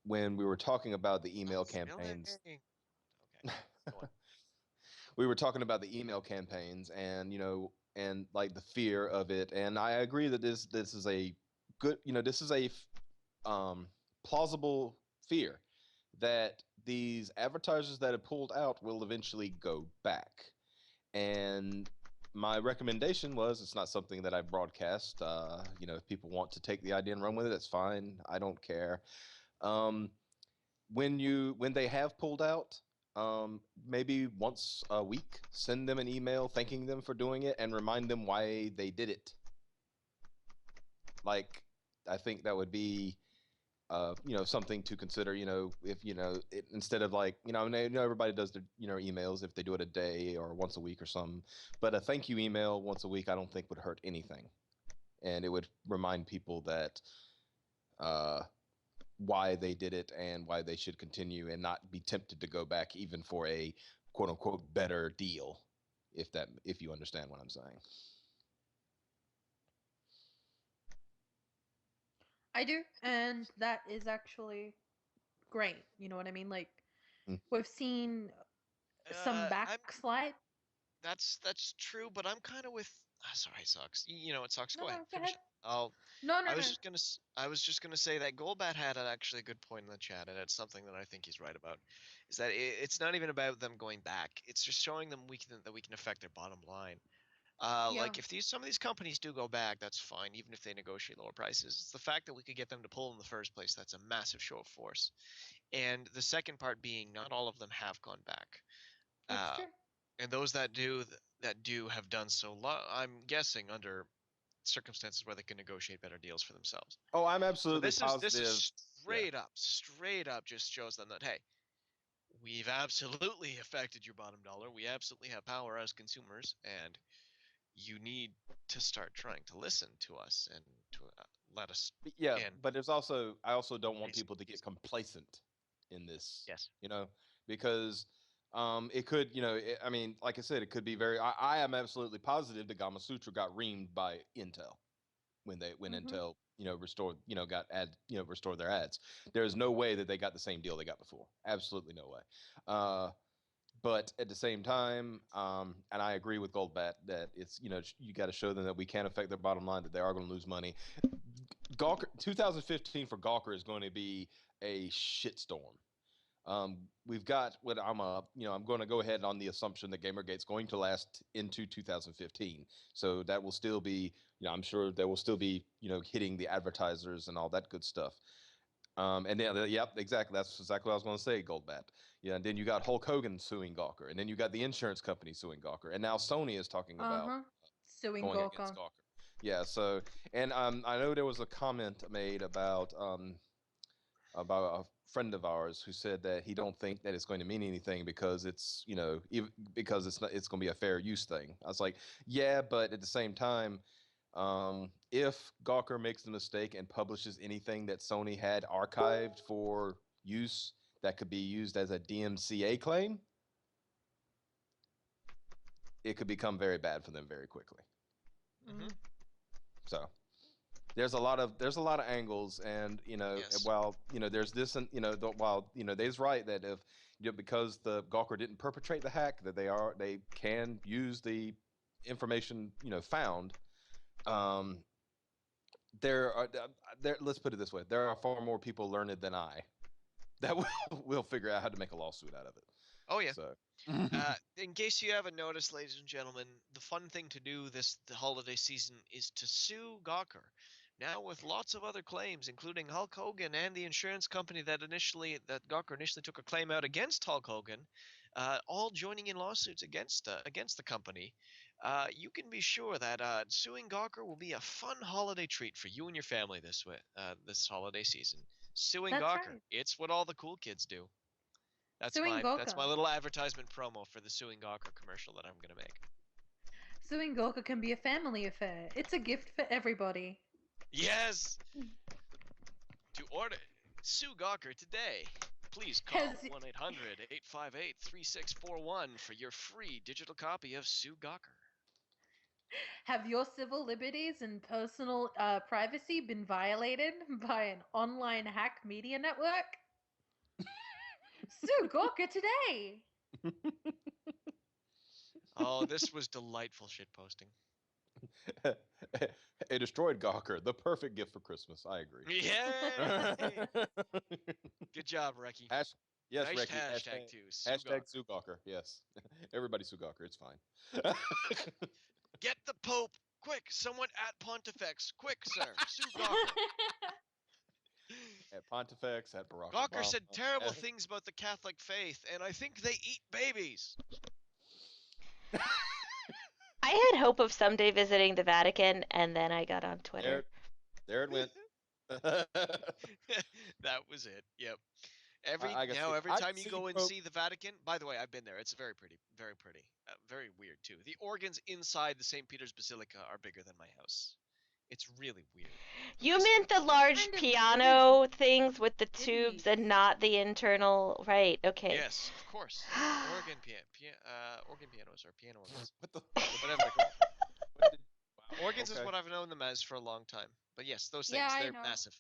when we were talking about the email Spilling. campaigns. Okay, go on. We were talking about the email campaigns, and and like the fear of it. And I agree that this is a good, this is a um, plausible fear that these advertisers that have pulled out will eventually go back. And my recommendation was, it's not something that I broadcast. If people want to take the idea and run with it, that's fine. I don't care. Um, when they have pulled out, maybe once a week, send them an email thanking them for doing it and remind them why they did it. Like, I think that would be, something to consider. If instead of like, I know everybody does their, emails if they do it a day or once a week or something, but a thank you email once a week, I don't think would hurt anything, and it would remind people that uh, why they did it and why they should continue and not be tempted to go back even for a quote unquote better deal, if you understand what I'm saying. I do, and that is actually great. You know what I mean? Like, Mm. we've seen some I'm backslide. that's true, but I'm kind of with. Sorry, Socks. You know what, Socks? No, Go ahead, no, go finish ahead. it. I'll. No, no, I was no. just gonna. I was just gonna say that Goldbat had actually a good point in the chat, and it's something that I think he's right about. Is that it's not even about them going back. It's just showing them that we can affect their bottom line. Yeah, Like if some of these companies do go back, that's fine, even if they negotiate lower prices. It's the fact that we could get them to pull in the first place that's a massive show of force. And the second part being, not all of them have gone back. that's Uh, true. and those that do have done so, I'm guessing under circumstances where they can negotiate better deals for themselves. Oh, I'm So absolutely this is positive. Yeah. straight up just shows them that, hey, we've absolutely affected your bottom dollar. We absolutely have power as consumers, and you need to start trying to listen to us and to let us Yeah, in. but I also don't want people to get complacent in this, Yes. because it could, I mean, like I said, it could be very. I am absolutely positive the Gamma Sutra got reamed by Intel when Mm-hmm. Intel, restored, restored their ads. There is no way that they got the same deal they got before. Absolutely no way. But at the same time, and I agree with Goldbat that it's, you got to show them that we can affect their bottom line, that they are going to lose money. Gawker 2015 for Gawker is going to be a shitstorm. We've got what I'm going to go ahead on the assumption that Gamergate's going to last into 2015. So that will still be, I'm sure there will still be, hitting the advertisers and all that good stuff. And yeah, yep, exactly. That's exactly what I was going to say, Goldbat. Yeah, and then you got Hulk Hogan suing Gawker, and then you got the insurance company suing Gawker, and now Sony is talking about Uh-huh. Suing going against Gorka. Gawker. Yeah, so and I know there was a comment made about a friend of ours who said that he don't think that it's going to mean anything because it's, because it's not, it's going to be a fair use thing. I was like, yeah, but at the same time, if Gawker makes the mistake and publishes anything that Sony had archived for use that could be used as a DMCA claim, it could become very bad for them very quickly. Mm-hmm. So there's a lot of angles, and Yes. while there's this, and while they's right that if because the Gawker didn't perpetrate the hack, that they can use the information found. um there are there Let's put it this way, there are far more people learned than I that will figure out how to make a lawsuit out of it. Oh yeah. So In case you haven't noticed, ladies and gentlemen, the fun thing to do the holiday season is to sue Gawker. Now with lots of other claims, including Hulk Hogan and the insurance company that Gawker initially took a claim out against Hulk Hogan, all joining in lawsuits against the company. You can be sure that suing Gawker will be a fun holiday treat for you and your family this holiday season. Suing That's Gawker, right. it's what all the cool kids do. That's Suing my Gorka. little advertisement promo for the suing Gawker commercial that I'm gonna make. Suing Gorka can be a family affair. It's a gift for everybody. Yes! To order sue Gawker today, please call Has 1-800-858-3641 for your free digital copy of Sue Gawker. have your civil liberties and personal privacy been violated by an online hack media network? Sue Gorka today. Oh, this was delightful shitposting. a destroyed Gawker, the perfect gift for Christmas. I agree. Yay! Good job, Reki. Hash, yes, Nice Reki. hashtag Hashtag, too, Sue hashtag Gawker. Sue Gawker. Yes. Everybody Sue Gawker. It's fine. Get the Pope! Quick! Someone at Pontifex! Quick, sir! Sue Gawker! at Pontifex, at Barack Gawker Obama. said terrible things about the Catholic faith, and I think they eat babies. I had hope of someday visiting the Vatican, and then I got on Twitter. There it went. That was it. Yep. I can see. Every I can time you see go and Pope. see the Vatican, by the way, I've been there. It's very pretty, very weird too. The organs inside the St. Peter's Basilica are bigger than my house. It's really weird. You meant the large Kind of piano things with the tubes Kidneys. and not the internal. Right, okay. Yes, of course. Organ pianos or piano organs. What the? Whatever they're called. What did, wow, Organs is okay. what I've known them as for a long time. But yes, those Yeah, things, I they're know. massive.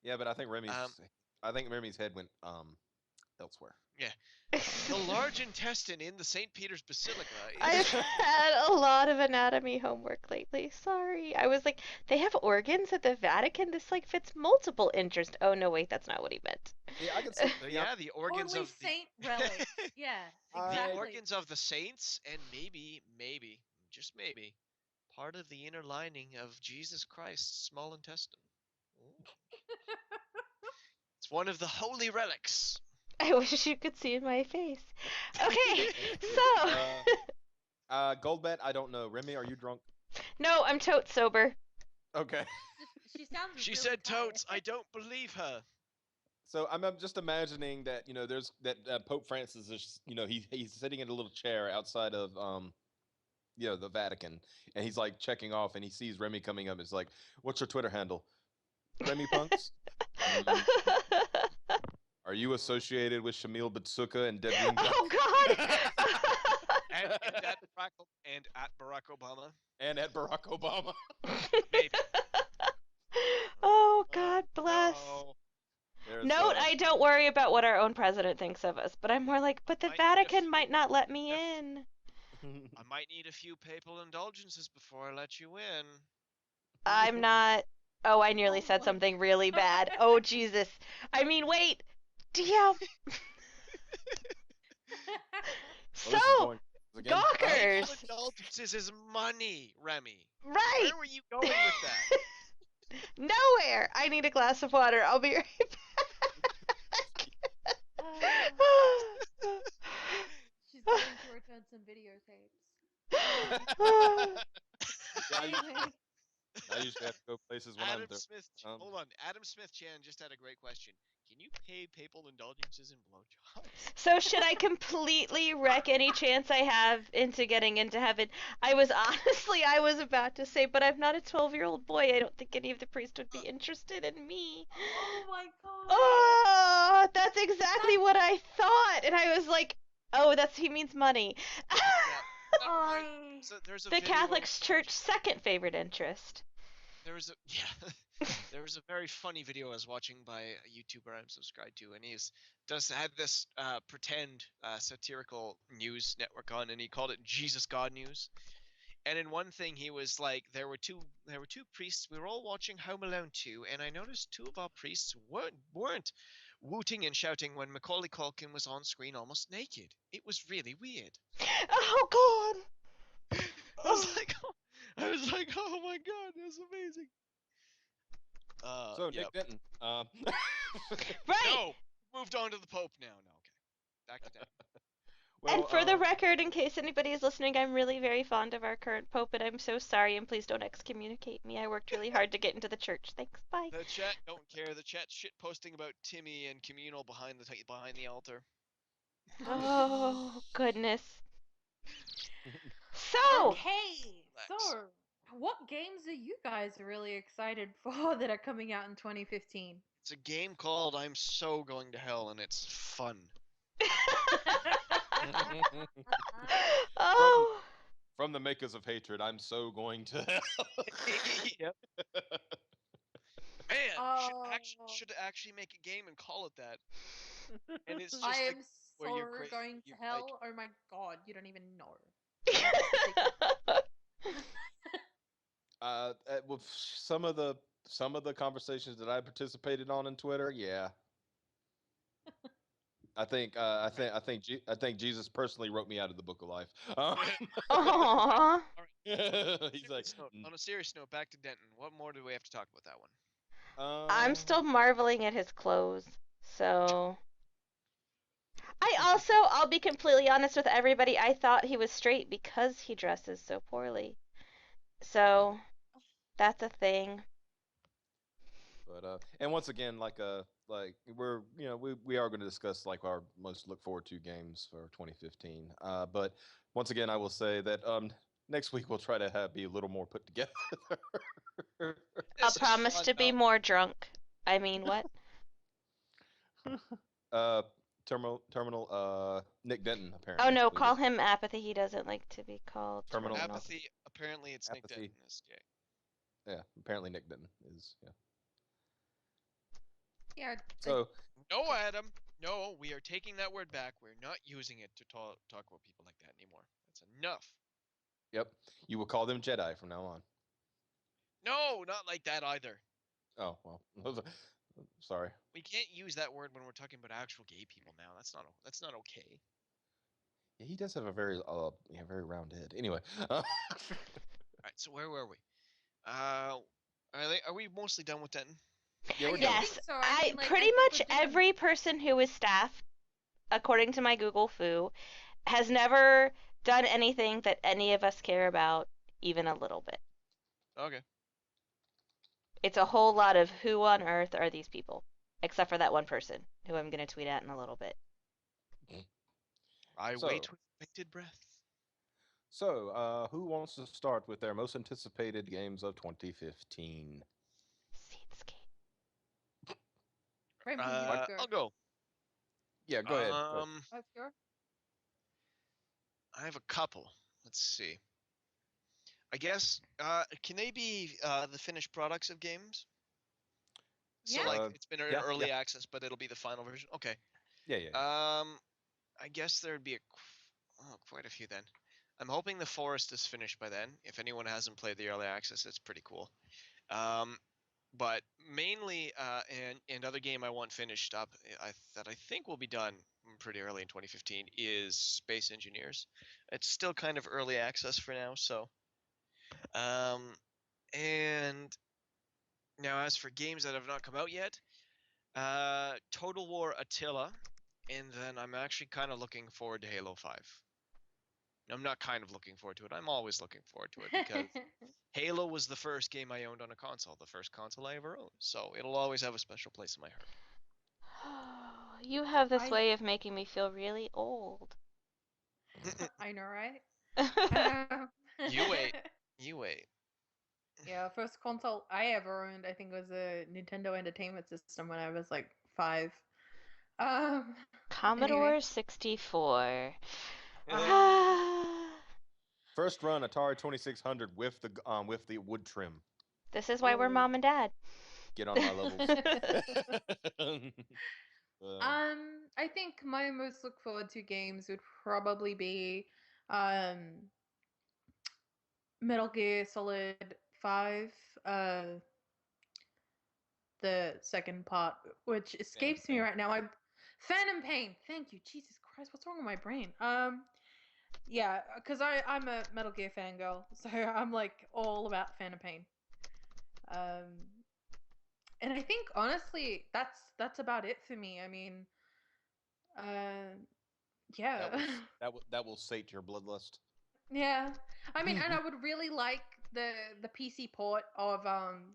Yeah, but I think Remy's head went elsewhere. Yeah. The large intestine in the St. Peter's Basilica I've is had a lot of anatomy homework lately. Sorry. I was like, they have organs at the Vatican? This like fits multiple interests. Oh no, wait, that's not what he meant. Yeah, I can see. yeah, the organs Totally of the saint relic. Yeah, I- the exactly. organs of the saints and maybe, just maybe, part of the inner lining of Jesus Christ's small intestine. Ooh. It's one of the holy relics. I wish you could see my face. Okay, so Goldbat, I don't know. Remy, are you drunk? no, I'm totes sober. Okay. She sounds. She really said tired. totes. I don't believe her. So I'm just imagining that there's that Pope Francis is he's sitting in a little chair outside of the Vatican, and he's like checking off, and he sees Remy coming up. It's like, what's your Twitter handle? Remy Punks. Are you associated with Shamil Batsuka and Dead Wing? Oh God! and at Barack Obama. And at Barack Obama. Maybe. Oh God bless. No. There's, Note, I don't worry about what our own president thinks of us, but I'm more like, but the Might need a Vatican few- might not let me in. I might need a few papal indulgences before I let you in. I'm not. Oh, I nearly Oh said my something really bad. Oh Jesus. I mean, wait. Damn. Well, So, this is going again. Gawkers. Papal indulgences is money, Remy. Right. Where were you going with that? Nowhere. I need a glass of water. I'll be right back. She's going to return some videotapes. Anyway, I usually have to go places when I'm Adam there. Smith. Um, Hold on. Adam Smith Chan just had a great question. Can you pay papal indulgences in blowjobs? So should I completely wreck any chance I have into getting into heaven? I was about to say, but I'm not a 12-year-old boy. I don't think any of the priests would be interested in me. oh my god. Oh, that's exactly what I thought. And I was like, oh, he means money. So there's a The video Catholic Church's second favorite interest. There was a there was a very funny video I was watching by a YouTuber I'm subscribed to, and had this pretend satirical news network on, and he called it Jesus God News. And in one thing, he was like, there were two priests. We were all watching Home Alone 2, and I noticed two of our priests weren't wooting and shouting when Macaulay Culkin was on screen almost naked. It was really weird. Oh God. I was like, oh my god, that's amazing. so Yep. Nick Denton. Right. No, moved on to the Pope now. No, okay, back to Denton. Well, And for the record, in case anybody is listening, I'm really very fond of our current Pope, and I'm so sorry, and please don't excommunicate me. I worked really hard to get into the church. Thanks, bye. The chat don't care. The chat shit posting about Timmy and communal behind the altar. Oh, goodness. So, Okay, so what games are you guys really excited for that are coming out in 2015? It's a game called I'm So Going to Hell, and it's fun. oh, from the makers of Hatred, I'm so going to hell. Yep. Man, Oh. should actually make a game and call it that. And it's just I like, am where so you're crazy, going to you, hell. Oh my god, you don't even know. With some of the conversations that I participated on Twitter, yeah. I think Jesus personally wrote me out of the book of life. Aw. He's like, on a serious note, back to Denton. What more do we have to talk about that one? I'm Uh, still marveling at his clothes. So I'll be completely honest with everybody. I thought he was straight because he dresses so poorly. oh, So that's a thing. but and once again, like we're we are going to discuss like our most look forward to games for 2015. But once again, I will say that next week we'll try to be a little more put together. A This is promise fun to be though. more drunk. I mean, what? uh, terminal. Nick Denton Oh apparently no, is it call him apathy. He doesn't like to be called terminal terminal. Apathy. Apparently, it's Nick apathy? Denton. Okay. Yeah, apparently Nick Denton is yeah. Yeah, I, So No, Adam. No, we are taking that word back. We're not using it to talk about people like that anymore. That's enough. yep, you will call them Jedi from now on. No, not like that either. Oh well, sorry. We can't use that word when we're talking about actual gay people now. That's not okay. Yeah, he does have a very round head. Anyway, All right. So where were we? Uh, are we mostly done with Denton? yeah, we're done I with think Yes, that. so. I I mean, like, I pretty think much we're doing. every person who is staff, according to my Google Foo, has never done anything that any of us care about even a little bit. Okay. It's a whole lot of who on earth are these people? Except for that one person who I'm going to tweet at in a little bit. I So, wait with bated breath. who wants to start with their most anticipated games of 2015? Seedscape. Remy, you Like, go. I'll go. yeah, go ahead. Go ahead. Um, Let's go. I have a couple. Let's see. I guess can they be the finished products of games? So Yeah. like it's been in Yeah, yeah, early access, but it'll be the final version. Okay. yeah, yeah, yeah. Um, I guess there'd be quite a few then. I'm hoping the forest is finished by then. If anyone hasn't played the early access, it's pretty cool. Um, but mainly, and another game I want finished up, that I think will be done pretty early in 2015 is Space Engineers. It's still kind of early access for now, so. Um, and now as for games that have not come out yet, Total War Attila, and then I'm actually kind of looking forward to Halo 5. I'm not kind of looking forward to it. I'm always looking forward to it because Halo was the first game I owned on a console, the first console I ever owned. So it'll always have a special place in my heart. You have this I way of making me feel really old. I know, right? I You wait. You wait. Yeah, first console I ever owned, I think, was a Nintendo Entertainment System when I was like 5. Um, anyway. Commodore 64. Uh, First run Atari 2600 with the wood trim. This is why we're ooh. mom and dad. Get on my levels. I think my most look forward to games would probably be um Metal Gear Solid 5, the second part, which Phantom escapes me Pain. right now. I Phantom Pain. Thank you. Jesus Christ, what's wrong with my brain? Yeah, because I'm a Metal Gear fangirl, so I'm like all about Phantom Pain. Um, and I think honestly, that's about it for me. I mean, uh, That will yeah, that will sate your bloodlust. yeah. I mean, and I would really like the PC port of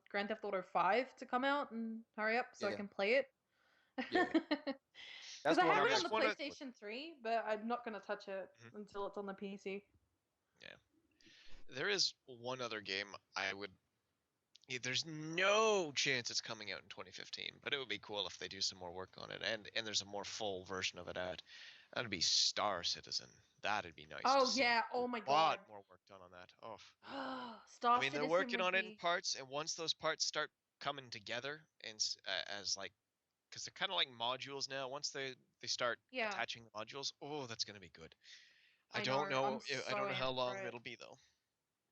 Grand Theft Auto 5 to come out and hurry up so I Yeah, can play it. yeah, yeah. That's Because I the one have I'm it on There's the most one. looking forward PlayStation 3, but I'm not gonna touch it Mhm. until it's on the PC. Yeah. There is one other game I would. Yeah, there's no chance it's coming out in 2015, but it would be cool if they do some more work on it, and there's a more full version of it out. That'd be Star Citizen. That'd be nice to Oh see yeah, a oh my lot god. more work done on that. Oh, I Star mean, they're Citizen working would on it in be parts, and once those parts start coming together and as like, because they're kind of like modules now. Once they start yeah, attaching the modules, oh, that's gonna be good. I I don't know. I'm know. I so don't know how amped for long it. it'll be though.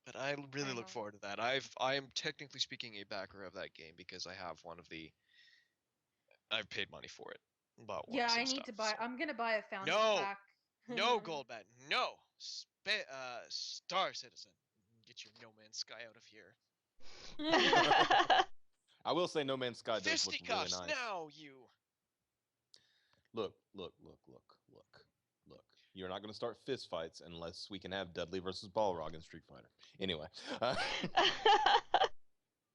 But I really I look know. forward to that. I am technically speaking a backer of that game because I have one of the I've paid money for it, bought Yeah, some I need stuff. to buy. So I'm gonna buy a fountain no, pack. no gold bat, no Star Citizen. Get your No Man's Sky out of here. I will say No Man's Sky does look really Fisticuffs nice. now, you. Look, look, look, look, look, look. You're not going to start fist fights unless we can have Dudley versus Balrog in Street Fighter. Anyway,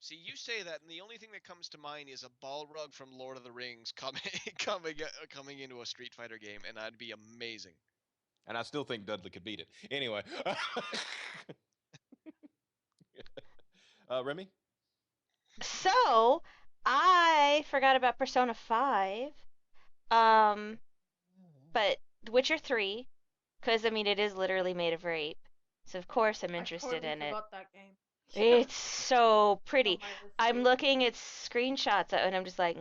See, you say that, and the only thing that comes to mind is a Balrog from Lord of the Rings coming into a Street Fighter game, and that'd be amazing. and I still think Dudley could beat it. Anyway, Remy, So, I forgot about Persona 5. Um, but Witcher 3, because I mean, it is literally made of rape. So, of course, I'm I interested totally in it. forgot that game. Yeah, It's so it's on pretty. my list I'm too. looking at screenshots and I'm just like,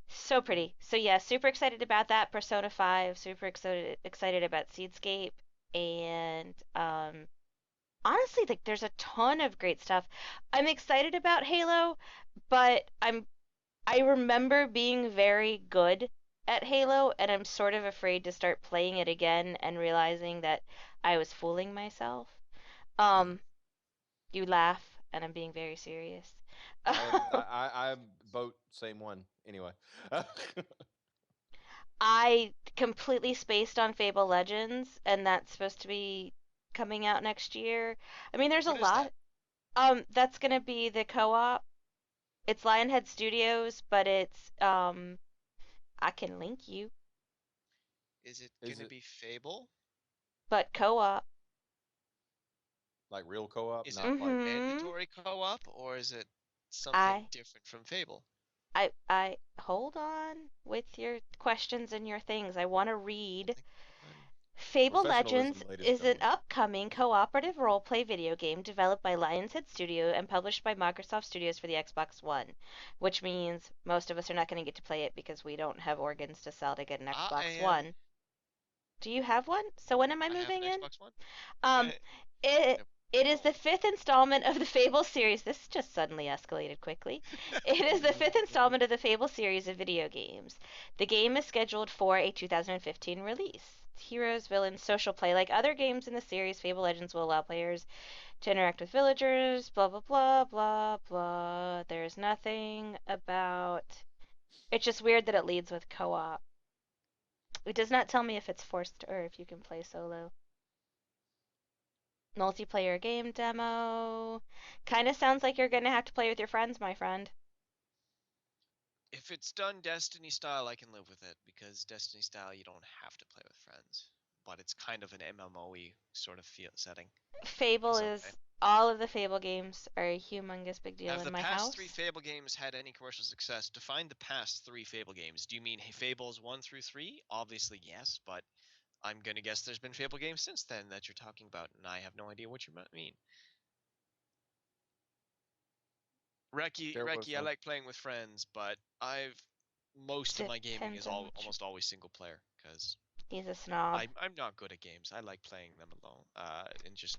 so pretty. So, yeah, super excited about that. Persona 5, super excited about Seedscape. And, honestly, like, there's a ton of great stuff. I'm excited about Halo, but I remember being very good at Halo, and I'm sort of afraid to start playing it again and realizing that I was fooling myself. Um, you laugh, and I'm being very serious. I vote same one. Anyway, I completely spaced on Fable Legends, and that's supposed to be coming out next year. I mean, there's a What is that? lot. That's gonna be the co-op. It's Lionhead Studios, but it's I can link you, Is it is gonna it be Fable? but co-op. like real co-op, Is it not like Mm-hmm. mandatory co-op, or is it something I different from Fable? I hold on with your questions and your things. I want to read. Holding on. Fable professionalism, Legends ladies and is an gentlemen? upcoming cooperative role-play video game developed by Lionshead Studio and published by Microsoft Studios for the Xbox One, which means most of us are not going to get to play it because we don't have organs to sell to get an I Xbox am. One. Do you have one? So when am I I have moving an in? Xbox One. Um, Eh, it no, it is the no. fifth installment of the Fable series. This just suddenly escalated quickly. It is the fifth installment of the Fable series of video games. The game is scheduled for a 2015 release. Heroes, villains, social play. Like other games in the series, Fable Legends will allow players to interact with villagers, blah, blah, blah, blah, blah. There's nothing about. It's just weird that it leads with co op. It does not tell me if it's forced or if you can play solo. Multiplayer game demo. Kind of sounds like you're going to have to play with your friends, my friend. If it's done Destiny style, I can live with it because Destiny style you don't have to play with friends, but it's kind of an MMOE sort of feel setting. Fable It's okay. is. All of the Fable games are a humongous big deal Have in the my past three house. Fable games had any commercial success? Define the past three Fable games. Do you mean Fables 1 through 3? Obviously, yes, but I'm going to guess there's been Fable games since then that you're talking about, and I have no idea what you mean. There was Reki, I like playing with friends, but most of my gaming Depends is on what you. almost always single player because He's a snob. I'm not good at games. I like playing them alone, and just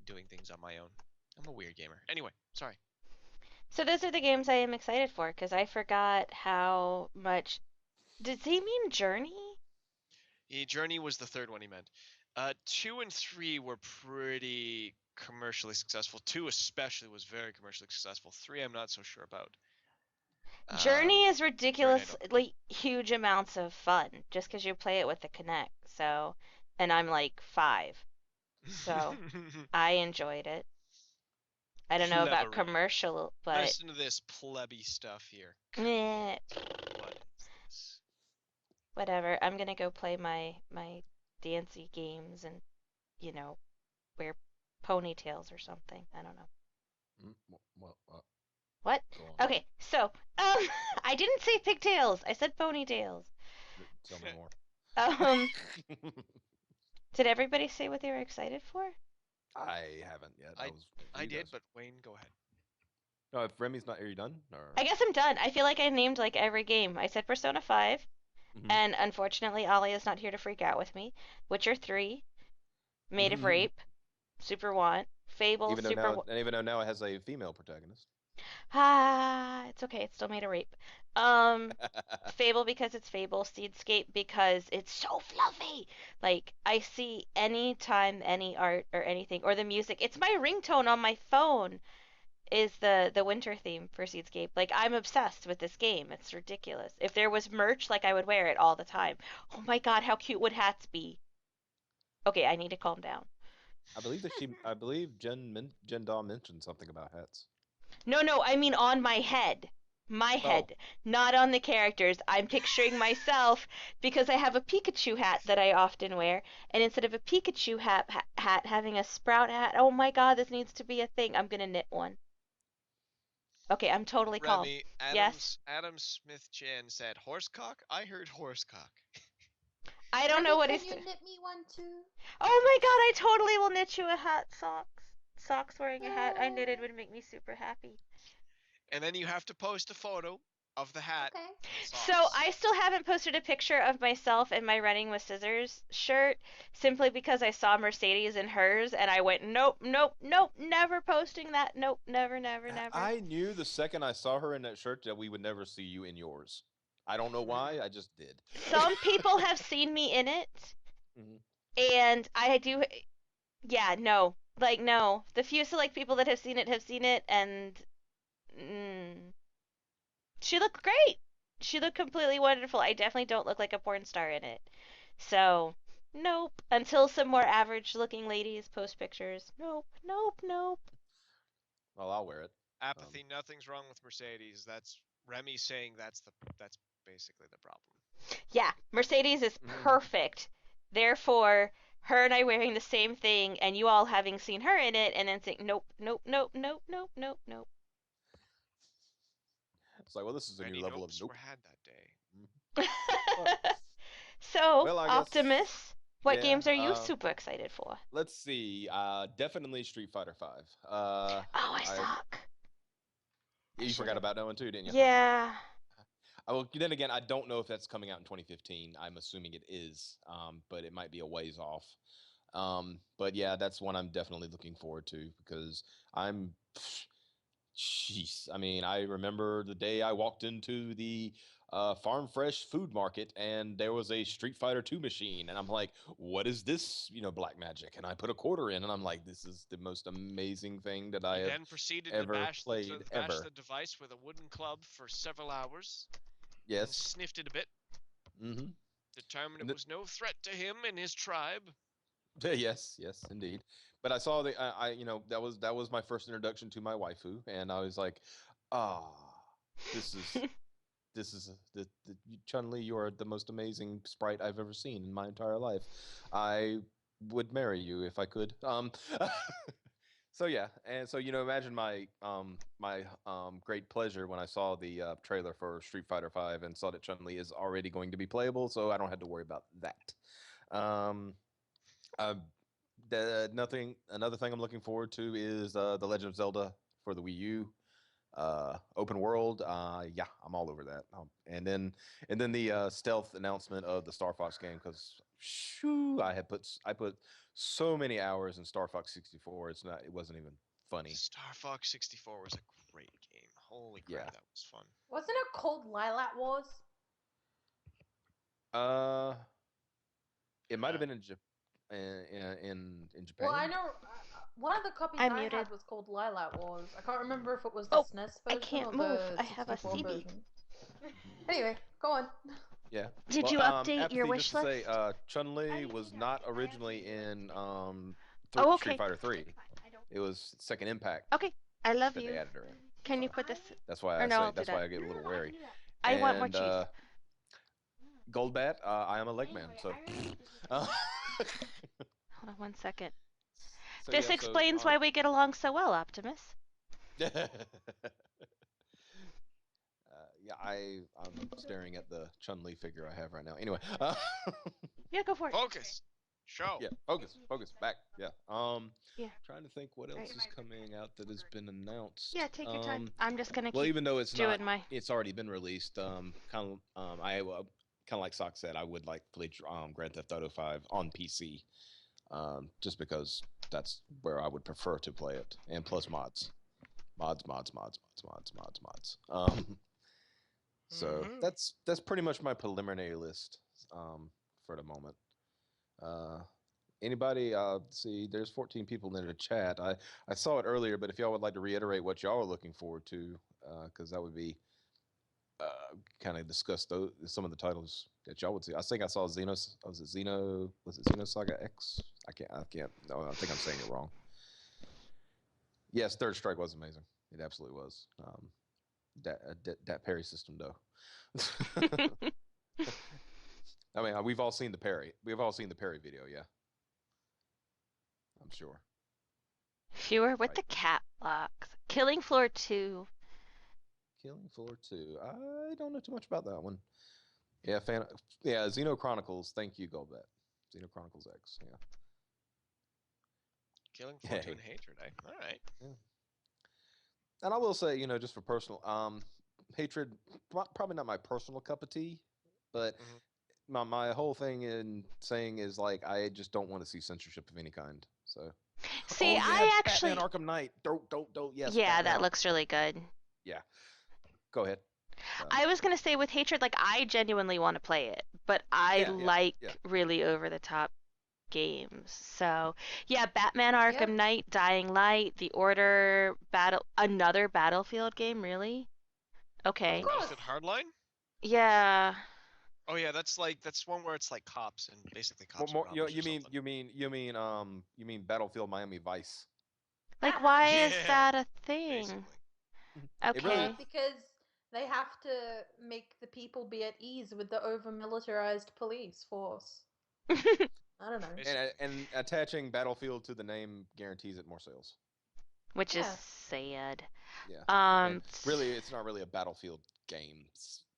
doing things on my own. I'm a weird gamer. Anyway, sorry. So those are the games I am excited for because I forgot how much. Does he mean Journey? Journey was the third one he meant. 2 and 3 were pretty commercially successful. 2 especially was very commercially successful. 3 I'm not so sure about. Journey is Journey I don't know. ridiculously huge amounts of fun just because you play it with the Kinect. So, and I'm like 5, so I enjoyed it. I don't know about Clevery. commercial, but Listen to this plebby stuff here. meh, What is this? whatever. I'm gonna go play my dancey games and you know wear ponytails or something. I don't know. well, What? go on. Okay, so I didn't say pigtails. I said ponytails. Tell me more. Um, did everybody say what they were excited for? I haven't yet. I I was waiting for I you did, guys. but Wayne, go ahead. No, if Remy's not, are you done? Or I guess I'm done. I feel like I named like every game. I said Persona 5, Mhm. and unfortunately, Ollie is not here to freak out with me. Witcher 3, Made of Rape, Super Want, Fable, even though now it has a female protagonist. It's okay. It's still Made of Rape. Fable because it's Fable. Seedscape because it's so fluffy. Like I see any time any art or anything or the music. It's my ringtone on my phone. is the winter theme for Seedscape. Like I'm obsessed with this game. It's ridiculous. If there was merch, like I would wear it all the time. Oh my god, how cute would hats be? Okay, I need to calm down. I believe Jen Daw mentioned something about hats. No, no, I mean on my head. My Oh, head, not on the characters. I'm picturing myself because I have a Pikachu hat that I often wear, and instead of a Pikachu hat having a Sprout hat. Oh my god, this needs to be a thing. I'm gonna knit one. Okay, I'm totally calm. Remy, Yes? Adam Smith Chan said horsecock. I heard horsecock. I don't know Remy, what can he's. you knit me one too? Oh my god, I totally will knit you a hat, socks. Socks wearing a hat I knitted would make me super happy. And then you have to post a photo of the hat Okay. and the So socks. I still haven't posted a picture of myself in my Running with Scissors shirt simply because I saw Mercedes in hers and I went, nope, nope, nope, never posting that. Nope, never, never, never. I knew the second I saw her in that shirt that we would never see you in yours. I don't know why, I just did. Some people have seen me in it Mhm. and I do, yeah, no. Like, no. The few select people that have seen it, and mm, she looked great. She looked completely wonderful. I definitely don't look like a porn star in it. So, nope. Until some more average looking ladies post pictures. Nope, nope, nope. Well, I'll wear it. Apathy. Nothing's wrong with Mercedes. That's Remy saying that's basically the problem. Yeah, Mercedes is perfect. Therefore, her and I wearing the same thing, and you all having seen her in it, and then saying, nope, nope, nope, nope, nope, nope, nope. It's like, well, this is a new Many level of nopes were nope. had that day. Mhm. Well, So, well, I guess, Optimus, what yeah. games are you super excited for? Let's see. Definitely Street Fighter V. Oh, I I suck. I You should forgot have. about that one too, didn't you? Yeah. I will. Then again, I don't know if that's coming out in 2015. I'm assuming it is, but it might be a ways off. But yeah, that's one I'm definitely looking forward to because I'm. Jeez, I mean, I remember the day I walked into the Farm Fresh food market and there was a Street Fighter 2 machine, and I'm like, "What is this? Black magic?" And I put a quarter in, and I'm like, "This is the most amazing thing that I He have then proceeded to ever bash played bash ever." the device with a wooden club for several hours, then Yes. sniffed it a bit, Mm-hmm. determined it And was no threat to him and his tribe. yes, yes, indeed. But I saw that was my first introduction to my waifu, and I was like, ah, this is the Chun-Li. You are the most amazing sprite I've ever seen in my entire life. I would marry you if I could. So yeah, and so imagine my great pleasure when I saw the trailer for Street Fighter V and saw that Chun-Li is already going to be playable, so I don't have to worry about that. Um, uh, Another thing I'm looking forward to is the Legend of Zelda for the Wii U. Open world. Yeah, I'm all over that. And then the stealth announcement of the Star Fox game because shoo, I put so many hours in Star Fox 64. It wasn't even funny. Star Fox 64 was a great game. Holy Yeah. crap, that was fun. Wasn't it called Lilac Wars? Uh, it might have Uh, been in Well, I Japan. know one of the copies I'm I muted. had was called Lilac Wars. I can't remember if it was the Oh, SNES I version can't or move. the I have a 64 CB. version. Anyway, go on. Yeah. Did Well, you update your apathy. Just wish to say, list? Chun-Li was not originally in Oh, Street okay. Fighter 3. It was Second Impact Okay. I love that they you. added her in. Can you So put this? that's why Or I no, say I'll do that's why that. I get a little wary. I want more And cheese. Goldbat, I am a leg man. So, uh, Hold on one second. so This yeah. So explains why we get along so well, Optimus. yeah, I'm staring at the Chun-Li figure I have right now. Anyway, Yeah, go for it. focus! Show! yeah, focus, back. Yeah. Yeah. Trying to think what else Right. is coming out that has been announced. Yeah, take your time. I'm just gonna Well, keep even though it's not, doing my. it's already been released. I kind of like Sock said, I would like to play Grand Theft Auto 5 on PC, just because that's where I would prefer to play it, and plus mods. So Mm-hmm. that's pretty much my preliminary list, for the moment. Uh, Anybody? See, there's 14 people in the chat. I saw it earlier, but if y'all would like to reiterate what y'all are looking forward to, because that would be kind of discuss those some of the titles that y'all would see. I think I saw Xenos. Was it Xeno? Was it Xenosaga X? I can't. I can't. No, I think I'm saying it wrong. Yes, Third Strike was amazing. It absolutely was. That parry system though. I mean, we've all seen the parry. We've all seen the parry video. Yeah, I'm sure. Fewer with Right. the cap locks. Killing Floor 2. Killing Floor 2. I don't know too much about that one. Yeah, yeah, Xeno Chronicles. Thank you, Goldbat. Xeno Chronicles X. Yeah. Killing Fortune Hey. Hatred, eh? All right. Yeah. And I will say, just for personal, hatred, probably not my personal cup of tea, but Mhm. my whole thing in saying is like I just don't want to see censorship of any kind. So, See, oh yeah, I Batman actually. Arkham Knight. Don't. Yes, Yeah, Batman that Arkham looks Knight. really good. Yeah, go ahead. I was gonna say with Hatred, like I genuinely want to play it, but I Yeah. like really over the top games. So yeah, Batman Arkham Yep. Knight, Dying Light, The Order, another Battlefield game, really? Of Okay. course. Battlefield Hardline? Yeah. Oh yeah, that's one where it's like cops and basically More, cops are more, robbers or you mean something. you mean Battlefield Miami Vice? Like why is Yeah, that a thing? basically. It really Okay. Because they have to make the people be at ease with the over militarized police force. I don't know. Basically. and attaching Battlefield to the name guarantees it more sales. Which is Yeah. Yeah. sad. Yeah. And Um, really, it's not really a Battlefield game,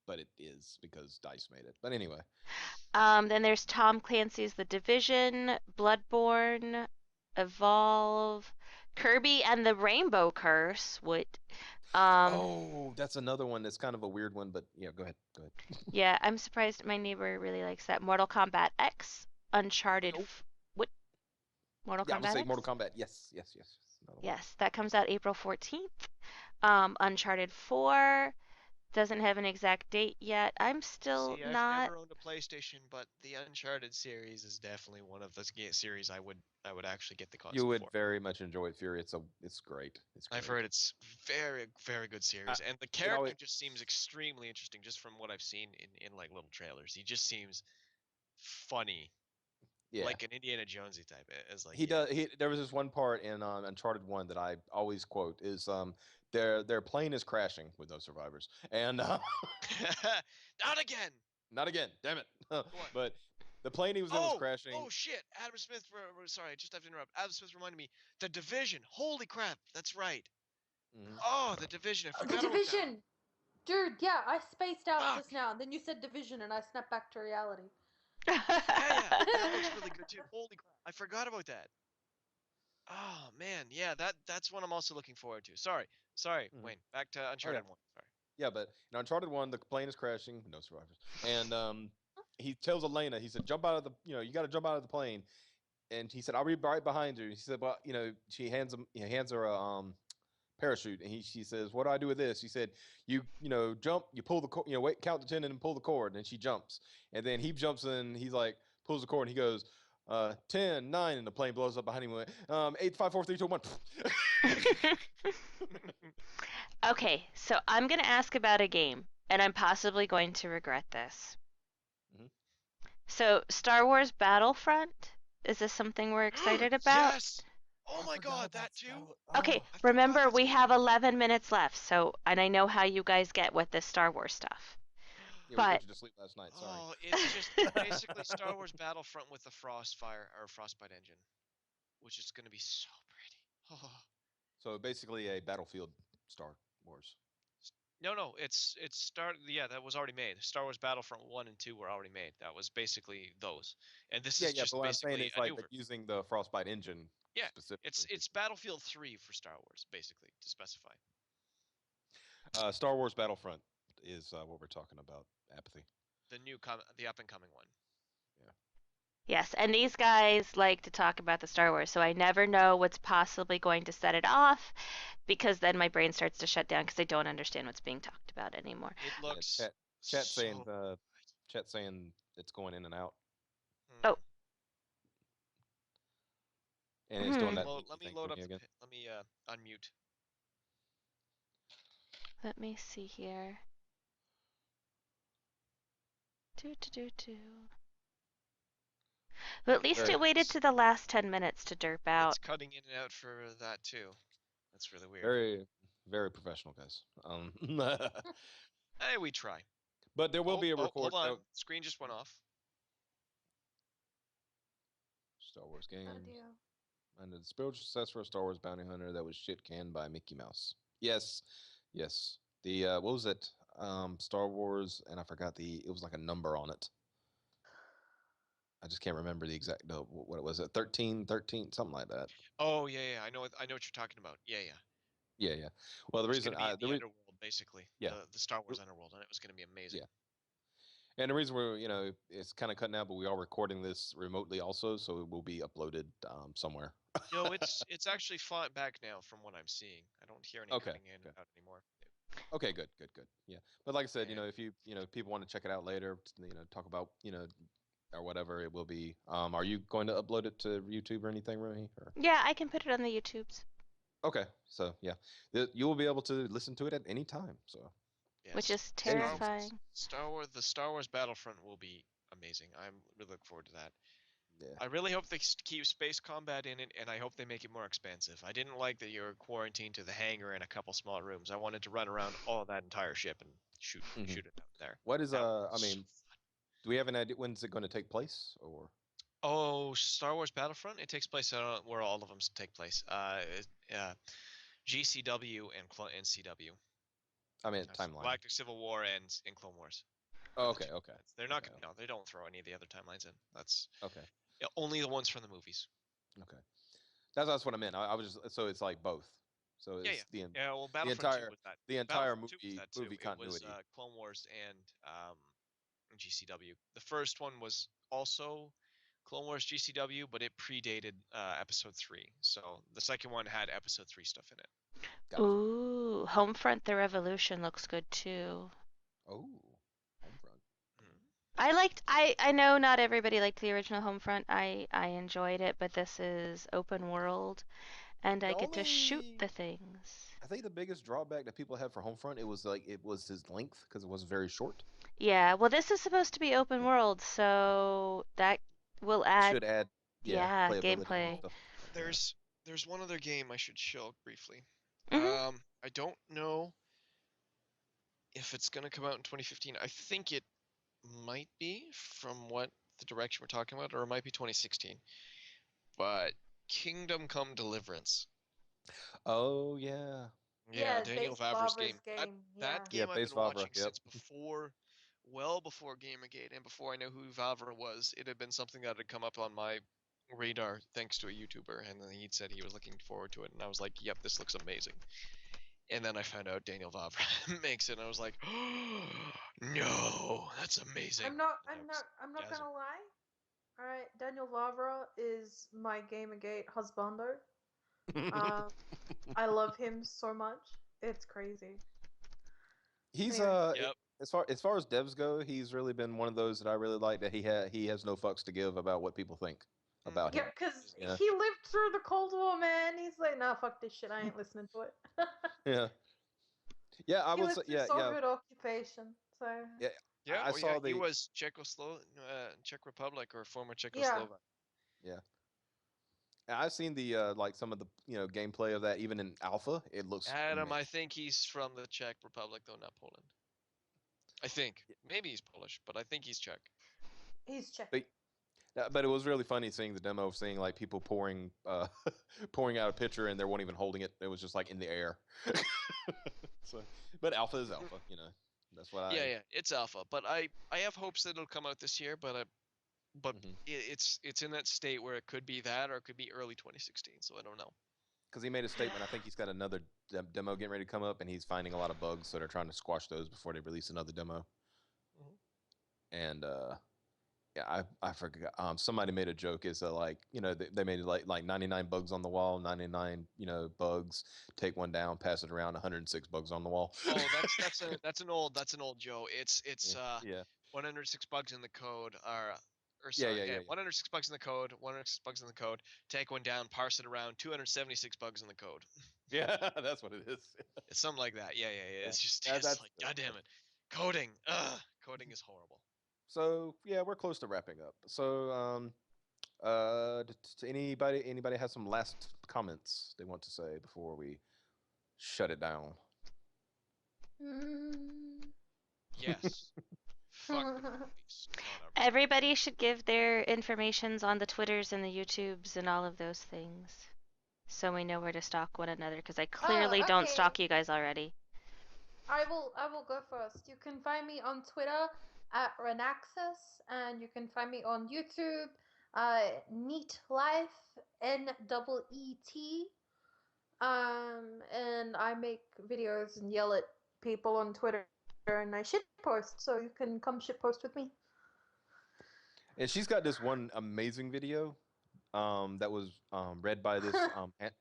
but it is because Dice made it. But anyway, then there's Tom Clancy's The Division, Bloodborne, Evolve, Kirby and the Rainbow Curse. What? Um, oh, that's another one that's kind of a weird one. But yeah, go ahead. Go ahead. yeah, I'm surprised my neighbor really likes that. Mortal Kombat X, Uncharted. Oh, What? Mortal yeah, I would Kombat say Mortal X? Kombat. Yes. Another one. Yes, that comes out April 14th. Uncharted 4 doesn't have an exact date yet. I'm still See, I've not. never owned a PlayStation, but the Uncharted series is definitely one of those series I would actually get the You console would for. very much enjoy it, Fury. It's great. It's I've great. heard it's very, very good I, series, and the it always character just seems extremely interesting just from what I've seen in like little trailers. He just seems funny, yeah. like an Indiana Jonesy type. It's like, He yeah. does. There was this one part in Uncharted One that I always quote is their plane is crashing with no survivors, and Not again. not again, damn it. Go on. But the plane he was in was Oh, crashing. oh shit! Adam Smith. Sorry, I just have to interrupt. Adam Smith reminded me. The Division. Holy crap! That's right. Mhm. Oh, the Division. I The forgot about that. Division! Dude, yeah, I spaced out Fuck. just now, and then you said Division, and I snapped back to reality. Yeah. That looks really good too. Holy crap! I forgot about that. Oh man, yeah. That's what I'm also looking forward to. Sorry, Mhm. Wayne. Back to Oh yeah, Uncharted One. Sorry. yeah. But in Uncharted One, the plane is crashing, no survivors, and he tells Elena, he said, "Jump out of the, you got to jump out of the plane." And he said, "I'll be right behind you." He said, "Well, she hands her a parachute, and she says, "What do I do with this?" He said, "You jump, you pull the wait, count to 10 and pull the cord." And she jumps, and then he jumps in. He's like pulls the cord, and he goes, 10, 9, and the plane blows up behind him. Went, 8, 5, 4, 3, 2, 1. Okay, so I'm going to ask about a game, and I'm possibly going to regret this. Mhm. So, Star Wars Battlefront? Is this something we're excited about? Yes. Oh I my forgot God, about that too. Battle. Okay, Oh, I forgot remember that's we have coming. 11 minutes left, so, and I know how you guys get with this Star Wars stuff. yeah, we put But you to sleep last night. Sorry. Oh, it's basically Star Wars Battlefront with the Frostfire or Frostbite engine, which is going to be so pretty. Oh. So basically, a Battlefield Star Wars. No, it's start. Yeah, that was already made. Star Wars Battlefront 1 and 2 were already made. That was basically those, and this Yeah, is yeah. But just what I'm saying basically is a like, new but version. using the Frostbite engine Yeah, it's specifically. it's Battlefield 3 for Star Wars, basically to specify. Star Wars Battlefront is what we're talking about. Apathy. The up and coming one. Yeah. yes, and these guys like to talk about the Star Wars, so I never know what's possibly going to set it off because then my brain starts to shut down because I don't understand what's being talked about anymore. It Yeah. looks Chat saying so chat saying it's going in and out. Oh, good. and it's Let doing me Hmm. that load. blinky Let me thing load for up me the. again. Let me unmute. Let me see here. Do do do do. But at least Very, it waited to the last 10 minutes to derp It's out. cutting in and out for that too. That's really weird. very, very professional, guys. Hey, we try. But there will Oh, be a oh, hold record. on. Screen just went off. Star Wars Oh games. dear. And the spiritual successor of Star Wars Bounty Hunter that was shit canned by Mickey Mouse. Yes, yes. The what was it? Star Wars, and I forgot it was like a number on it. I just can't remember the exact what it was. 13, 13, something like that. Oh yeah. I know. I know what you're talking about. Yeah. Yeah, yeah. Well, the It was reason going to be in the the underworld, basically. yeah, The Star Wars underworld, and it was going to be amazing. yeah. And the reason we're it's kind of cutting out, but we are recording this remotely also, so it will be uploaded somewhere. No, it's actually fought back now from what I'm seeing. I don't hear any Okay, cutting in and okay. out anymore. Okay, good, good, good. Yeah, but like I said, And if people want to check it out later, talk about or whatever, it will be. Are you going to upload it to YouTube or anything, Remy? Or Yeah, I can put it on the YouTubes, okay, so yeah, you will be able to listen to it at any time. So which yes, is anything. terrifying. The Star Wars Battlefront will be amazing. I'm really looking forward to that. Yeah. I really hope they keep space combat in it, and I hope they make it more expansive. I didn't like that you were quarantined to the hangar and a couple small rooms. I wanted to run around all of that entire ship and Hmm. shoot it out there. What is That would be I so mean, fun. do we have an idea when's it going to take place or? Oh, Star Wars Battlefront. It takes place where all of them take place. GCW and CW. I mean That's timeline. Galactic Civil War and Clone Wars are Oh, the okay, two okay, timelines. They're not okay, gonna no, they don't throw any of the other timelines in. That's okay, only the ones from the movies. okay. That's what I meant. I was just so it's like both. So Yeah. it's Yeah, well, the Battlefront 2 entire was that. the entire Battlefront 2 was movie that too. It was continuity. Clone Wars and GCW. The first one was also Clone Wars GCW, but it predated Episode 3. So the second one had Episode 3 stuff in it. Gotcha. Ooh, Homefront the Revolution looks good too. Oh, Homefront. Mm. I know not everybody liked the original Homefront. I enjoyed it, but this is open world and I The get to shoot only the things. I think the biggest drawback that people had for Homefront it was his length because it was very short. Yeah, well this is supposed to be open Yeah. world, so that will add, Should add yeah, playability and gameplay. Oh, stuff like that. Yeah. there's one other game I should show briefly. Mhm. I don't know if it's gonna come out in 2015. I think it might be from what the direction we're talking about, or it might be 2016. But Kingdom Come Deliverance. Oh yeah. Yeah, Yeah, Daniel Base Vavra's Barbara's game. That game. that Yeah. Yeah, game I've base been Favre. watching Yep. since well before Gamergate, and before I knew who Vavra was. It had been something that had come up on my radar thanks to a YouTuber, and then he'd said he was looking forward to it, and I was like, "Yep, this looks amazing." And then I found out Daniel Vavra makes it, and I was like, "No, that's amazing." And I was I'm not jazzing. gonna lie. Alright, Daniel Vavra is my Gamergate husbando. Um, I love him so much. It's crazy. He's Anyway. Yep. as far as devs go, he's really been one of those that I really like that he has no fucks to give about what people think about Yeah, him. because Yeah. he lived through the Cold War, man. He's like, nah, fuck this shit. I ain't listening to it. Yeah. Yeah, I He will say lived through yeah, yeah. Soviet occupation. So, Yeah. Yeah. I Oh, yeah. saw He the was Czech Republic or former yeah. Czechoslovak. yeah. I've seen the like some of the gameplay of that even in alpha. It looks Adam, I amazing. think he's from the Czech Republic, though not Poland. I think. Maybe he's Polish, but I think he's Czech. He's Czech. But but it was really funny seeing the demo of seeing like people pouring pouring out a pitcher and they weren't even holding it. It was just like in the air. So, but alpha is alpha. That's what Yeah, I. yeah, it's alpha, but I have hopes that it'll come out this year, but Mhm. it's in that state where it could be that or it could be early 2016, so I don't know. Because he made a Yeah. statement. I think he's got another demo getting ready to come up, and he's finding a lot of bugs, so they're trying to squash those before they release another demo. Mhm. And yeah, I forgot. Somebody made a joke. Is like they made it like 99 bugs on the wall, 99 bugs. Take one down, pass it around. 106 bugs on the wall. Oh, that's an old Joe. It's Yeah, yeah. 106 bugs in the code are Or Yeah, sorry, yeah, yeah, yeah, yeah. 106 bugs in the code, 106 bugs in the code. Take one down, parse it around, 276 bugs in the code. Yeah, that's what it is. It's something like that. Yeah, yeah, yeah. Yeah, It's just, yeah, it's that's like, god damn it, coding. Ugh, coding is horrible. so. Yeah, we're close to wrapping up. So, anybody has some last comments they want to say before we shut it down? Mm. Yes. Fuck the police. No, not really. Everybody should give their informations on the Twitters and the YouTubes and all of those things, so we know where to stalk one another. Because I clearly Oh, don't okay. stalk you guys already. I will go first. You can find me on Twitter at Renaxis, and you can find me on YouTube, Neat Life, NEET. And I make videos and yell at people on Twitter, and I shitpost, so you can come shitpost with me. And she's got this one amazing video that was read by this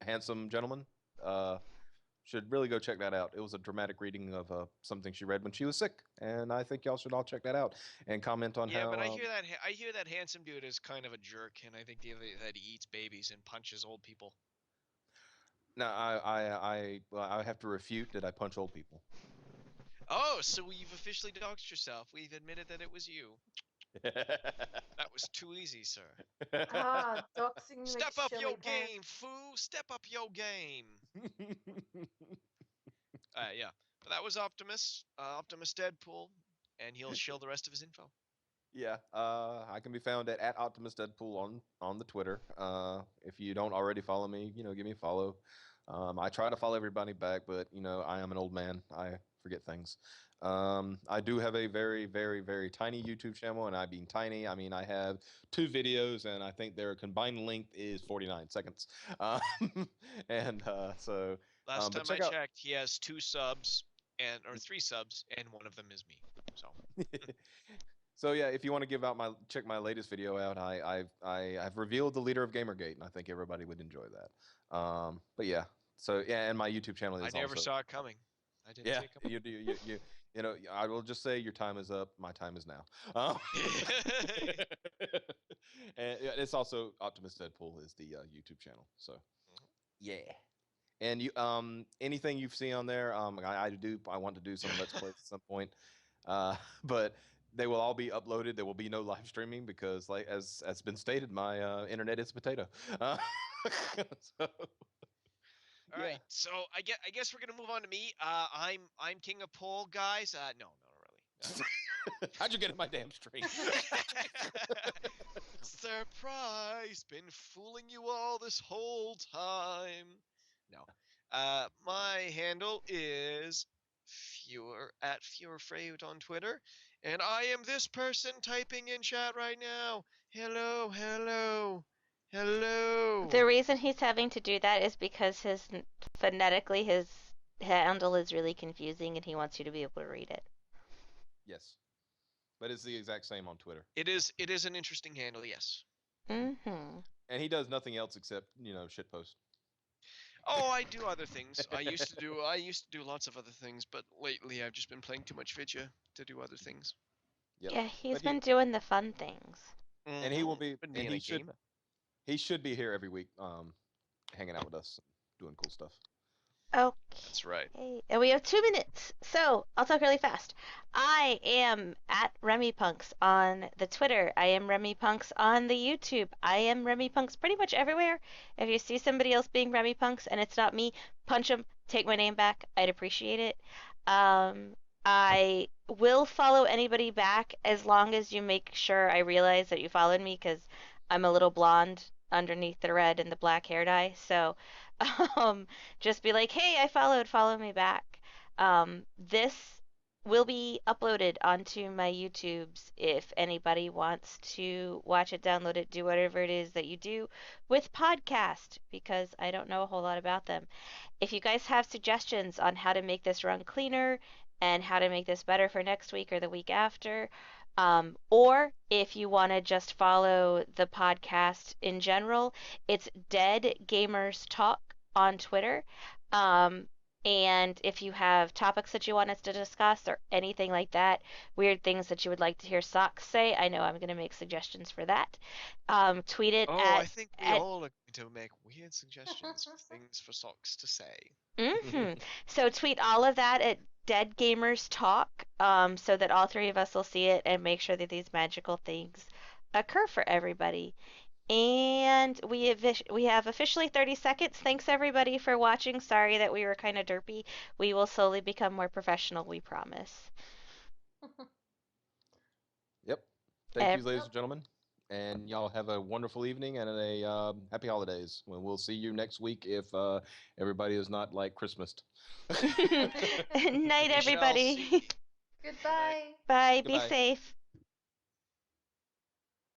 handsome gentleman. Should really go check that out. It was a dramatic reading of something she read when she was sick, and I think y'all should all check that out and comment on Yeah, how. but I hear that handsome dude is kind of a jerk, and I think that he eats babies and punches old people. No, well, I have to refute that I punch old people. Oh, so we've officially doxed yourself. We've admitted that it was you. That was too easy, sir. Ah, doxing Step makes up chili your pants. game, fool! Step up your game. Yeah. But that was Optimus Deadpool, and he'll shill the rest of his info. Yeah, I can be found at Optimus Deadpool on the Twitter. If you don't already follow me, give me a follow. I try to follow everybody back, but I am an old man. I forget things. I do have a very, very, very tiny YouTube channel, and I mean tiny. I mean I have 2 videos, and I think their combined length is 49 seconds. Um, and Last but time I check out. checked, he has 2 subs or 3 subs, and one of them is me. So So yeah, if you want to check my latest video out, I've revealed the leader of Gamergate, and I think everybody would enjoy that. But yeah, so yeah, and my YouTube channel I is never also saw it coming. I didn't see yeah. it coming. You do I will just say your time is up. My time is now. Um, and yeah, it's also Optimus Deadpool is the YouTube channel. So yeah. And anything you've seen on there, I want to do some Let's Plays at some point, but they will all be uploaded. There will be no live streaming because, like as been stated, my internet is a potato. So All yeah. right, so I guess we're gonna move on to me. I'm king of pole, guys. No, not really. How'd you get in my damn stream? Surprise! Been fooling you all this whole time. No. My handle is Fewer on Twitter, and I am this person typing in chat right now. Hello, hello, The hello. reason he's having to do that is because phonetically his handle is really confusing, and he wants you to be able to read it. Yes, but it's the exact same on Twitter, It is an interesting handle, yes. Mm-hmm. and he does nothing else except shitpost. Oh, I do other things. I used to do lots of other things, but lately I've just been playing too much Vidya to do other things. Yep, Yeah, he's but been doing the fun things. and he will be, Been and being a game. he should be here every week, hanging out with us, doing cool stuff. That's right. Okay, and we have 2 minutes, so I'll talk really fast. I am at Remi Punks on the Twitter. I am Remi Punks on the YouTube. I am Remi Punks pretty much everywhere. If you see somebody else being Remi Punks and it's not me, punch them, take my name back. I'd appreciate it. Um, I will follow anybody back as long as you make sure I realize that you followed me because I'm a little blonde underneath the red and the black hair dye. So, um, just be like, hey, I followed, follow me back. This will be uploaded onto my YouTubes if anybody wants to watch it, download it, do whatever it is that you do with podcast, because I don't know a whole lot about them. If you guys have suggestions on how to make this run cleaner and how to make this better for next week or the week after, or if you want to just follow the podcast in general, it's Dead Gamers Talk on Twitter. Um, And if you have topics that you want us to discuss or anything like that, weird things that you would like to hear Socks say, I know I'm going to make suggestions for that. Tweet it Oh, I think we at all are going to make weird suggestions for things for Socks to say. So tweet all of that at Dead Gamers Talk, so that all three of us will see it and make sure that these magical things occur for everybody. And we have officially 30 seconds. Thanks everybody for watching. Sorry that we were kind of derpy. We will slowly become more professional, we promise. Yep. Thank you, ladies and gentlemen. And y'all have a wonderful evening and a happy holidays. We'll see you next week if everybody is not like Christmased. Night, We shall everybody. see. Goodbye. Bye. Be Goodbye. safe.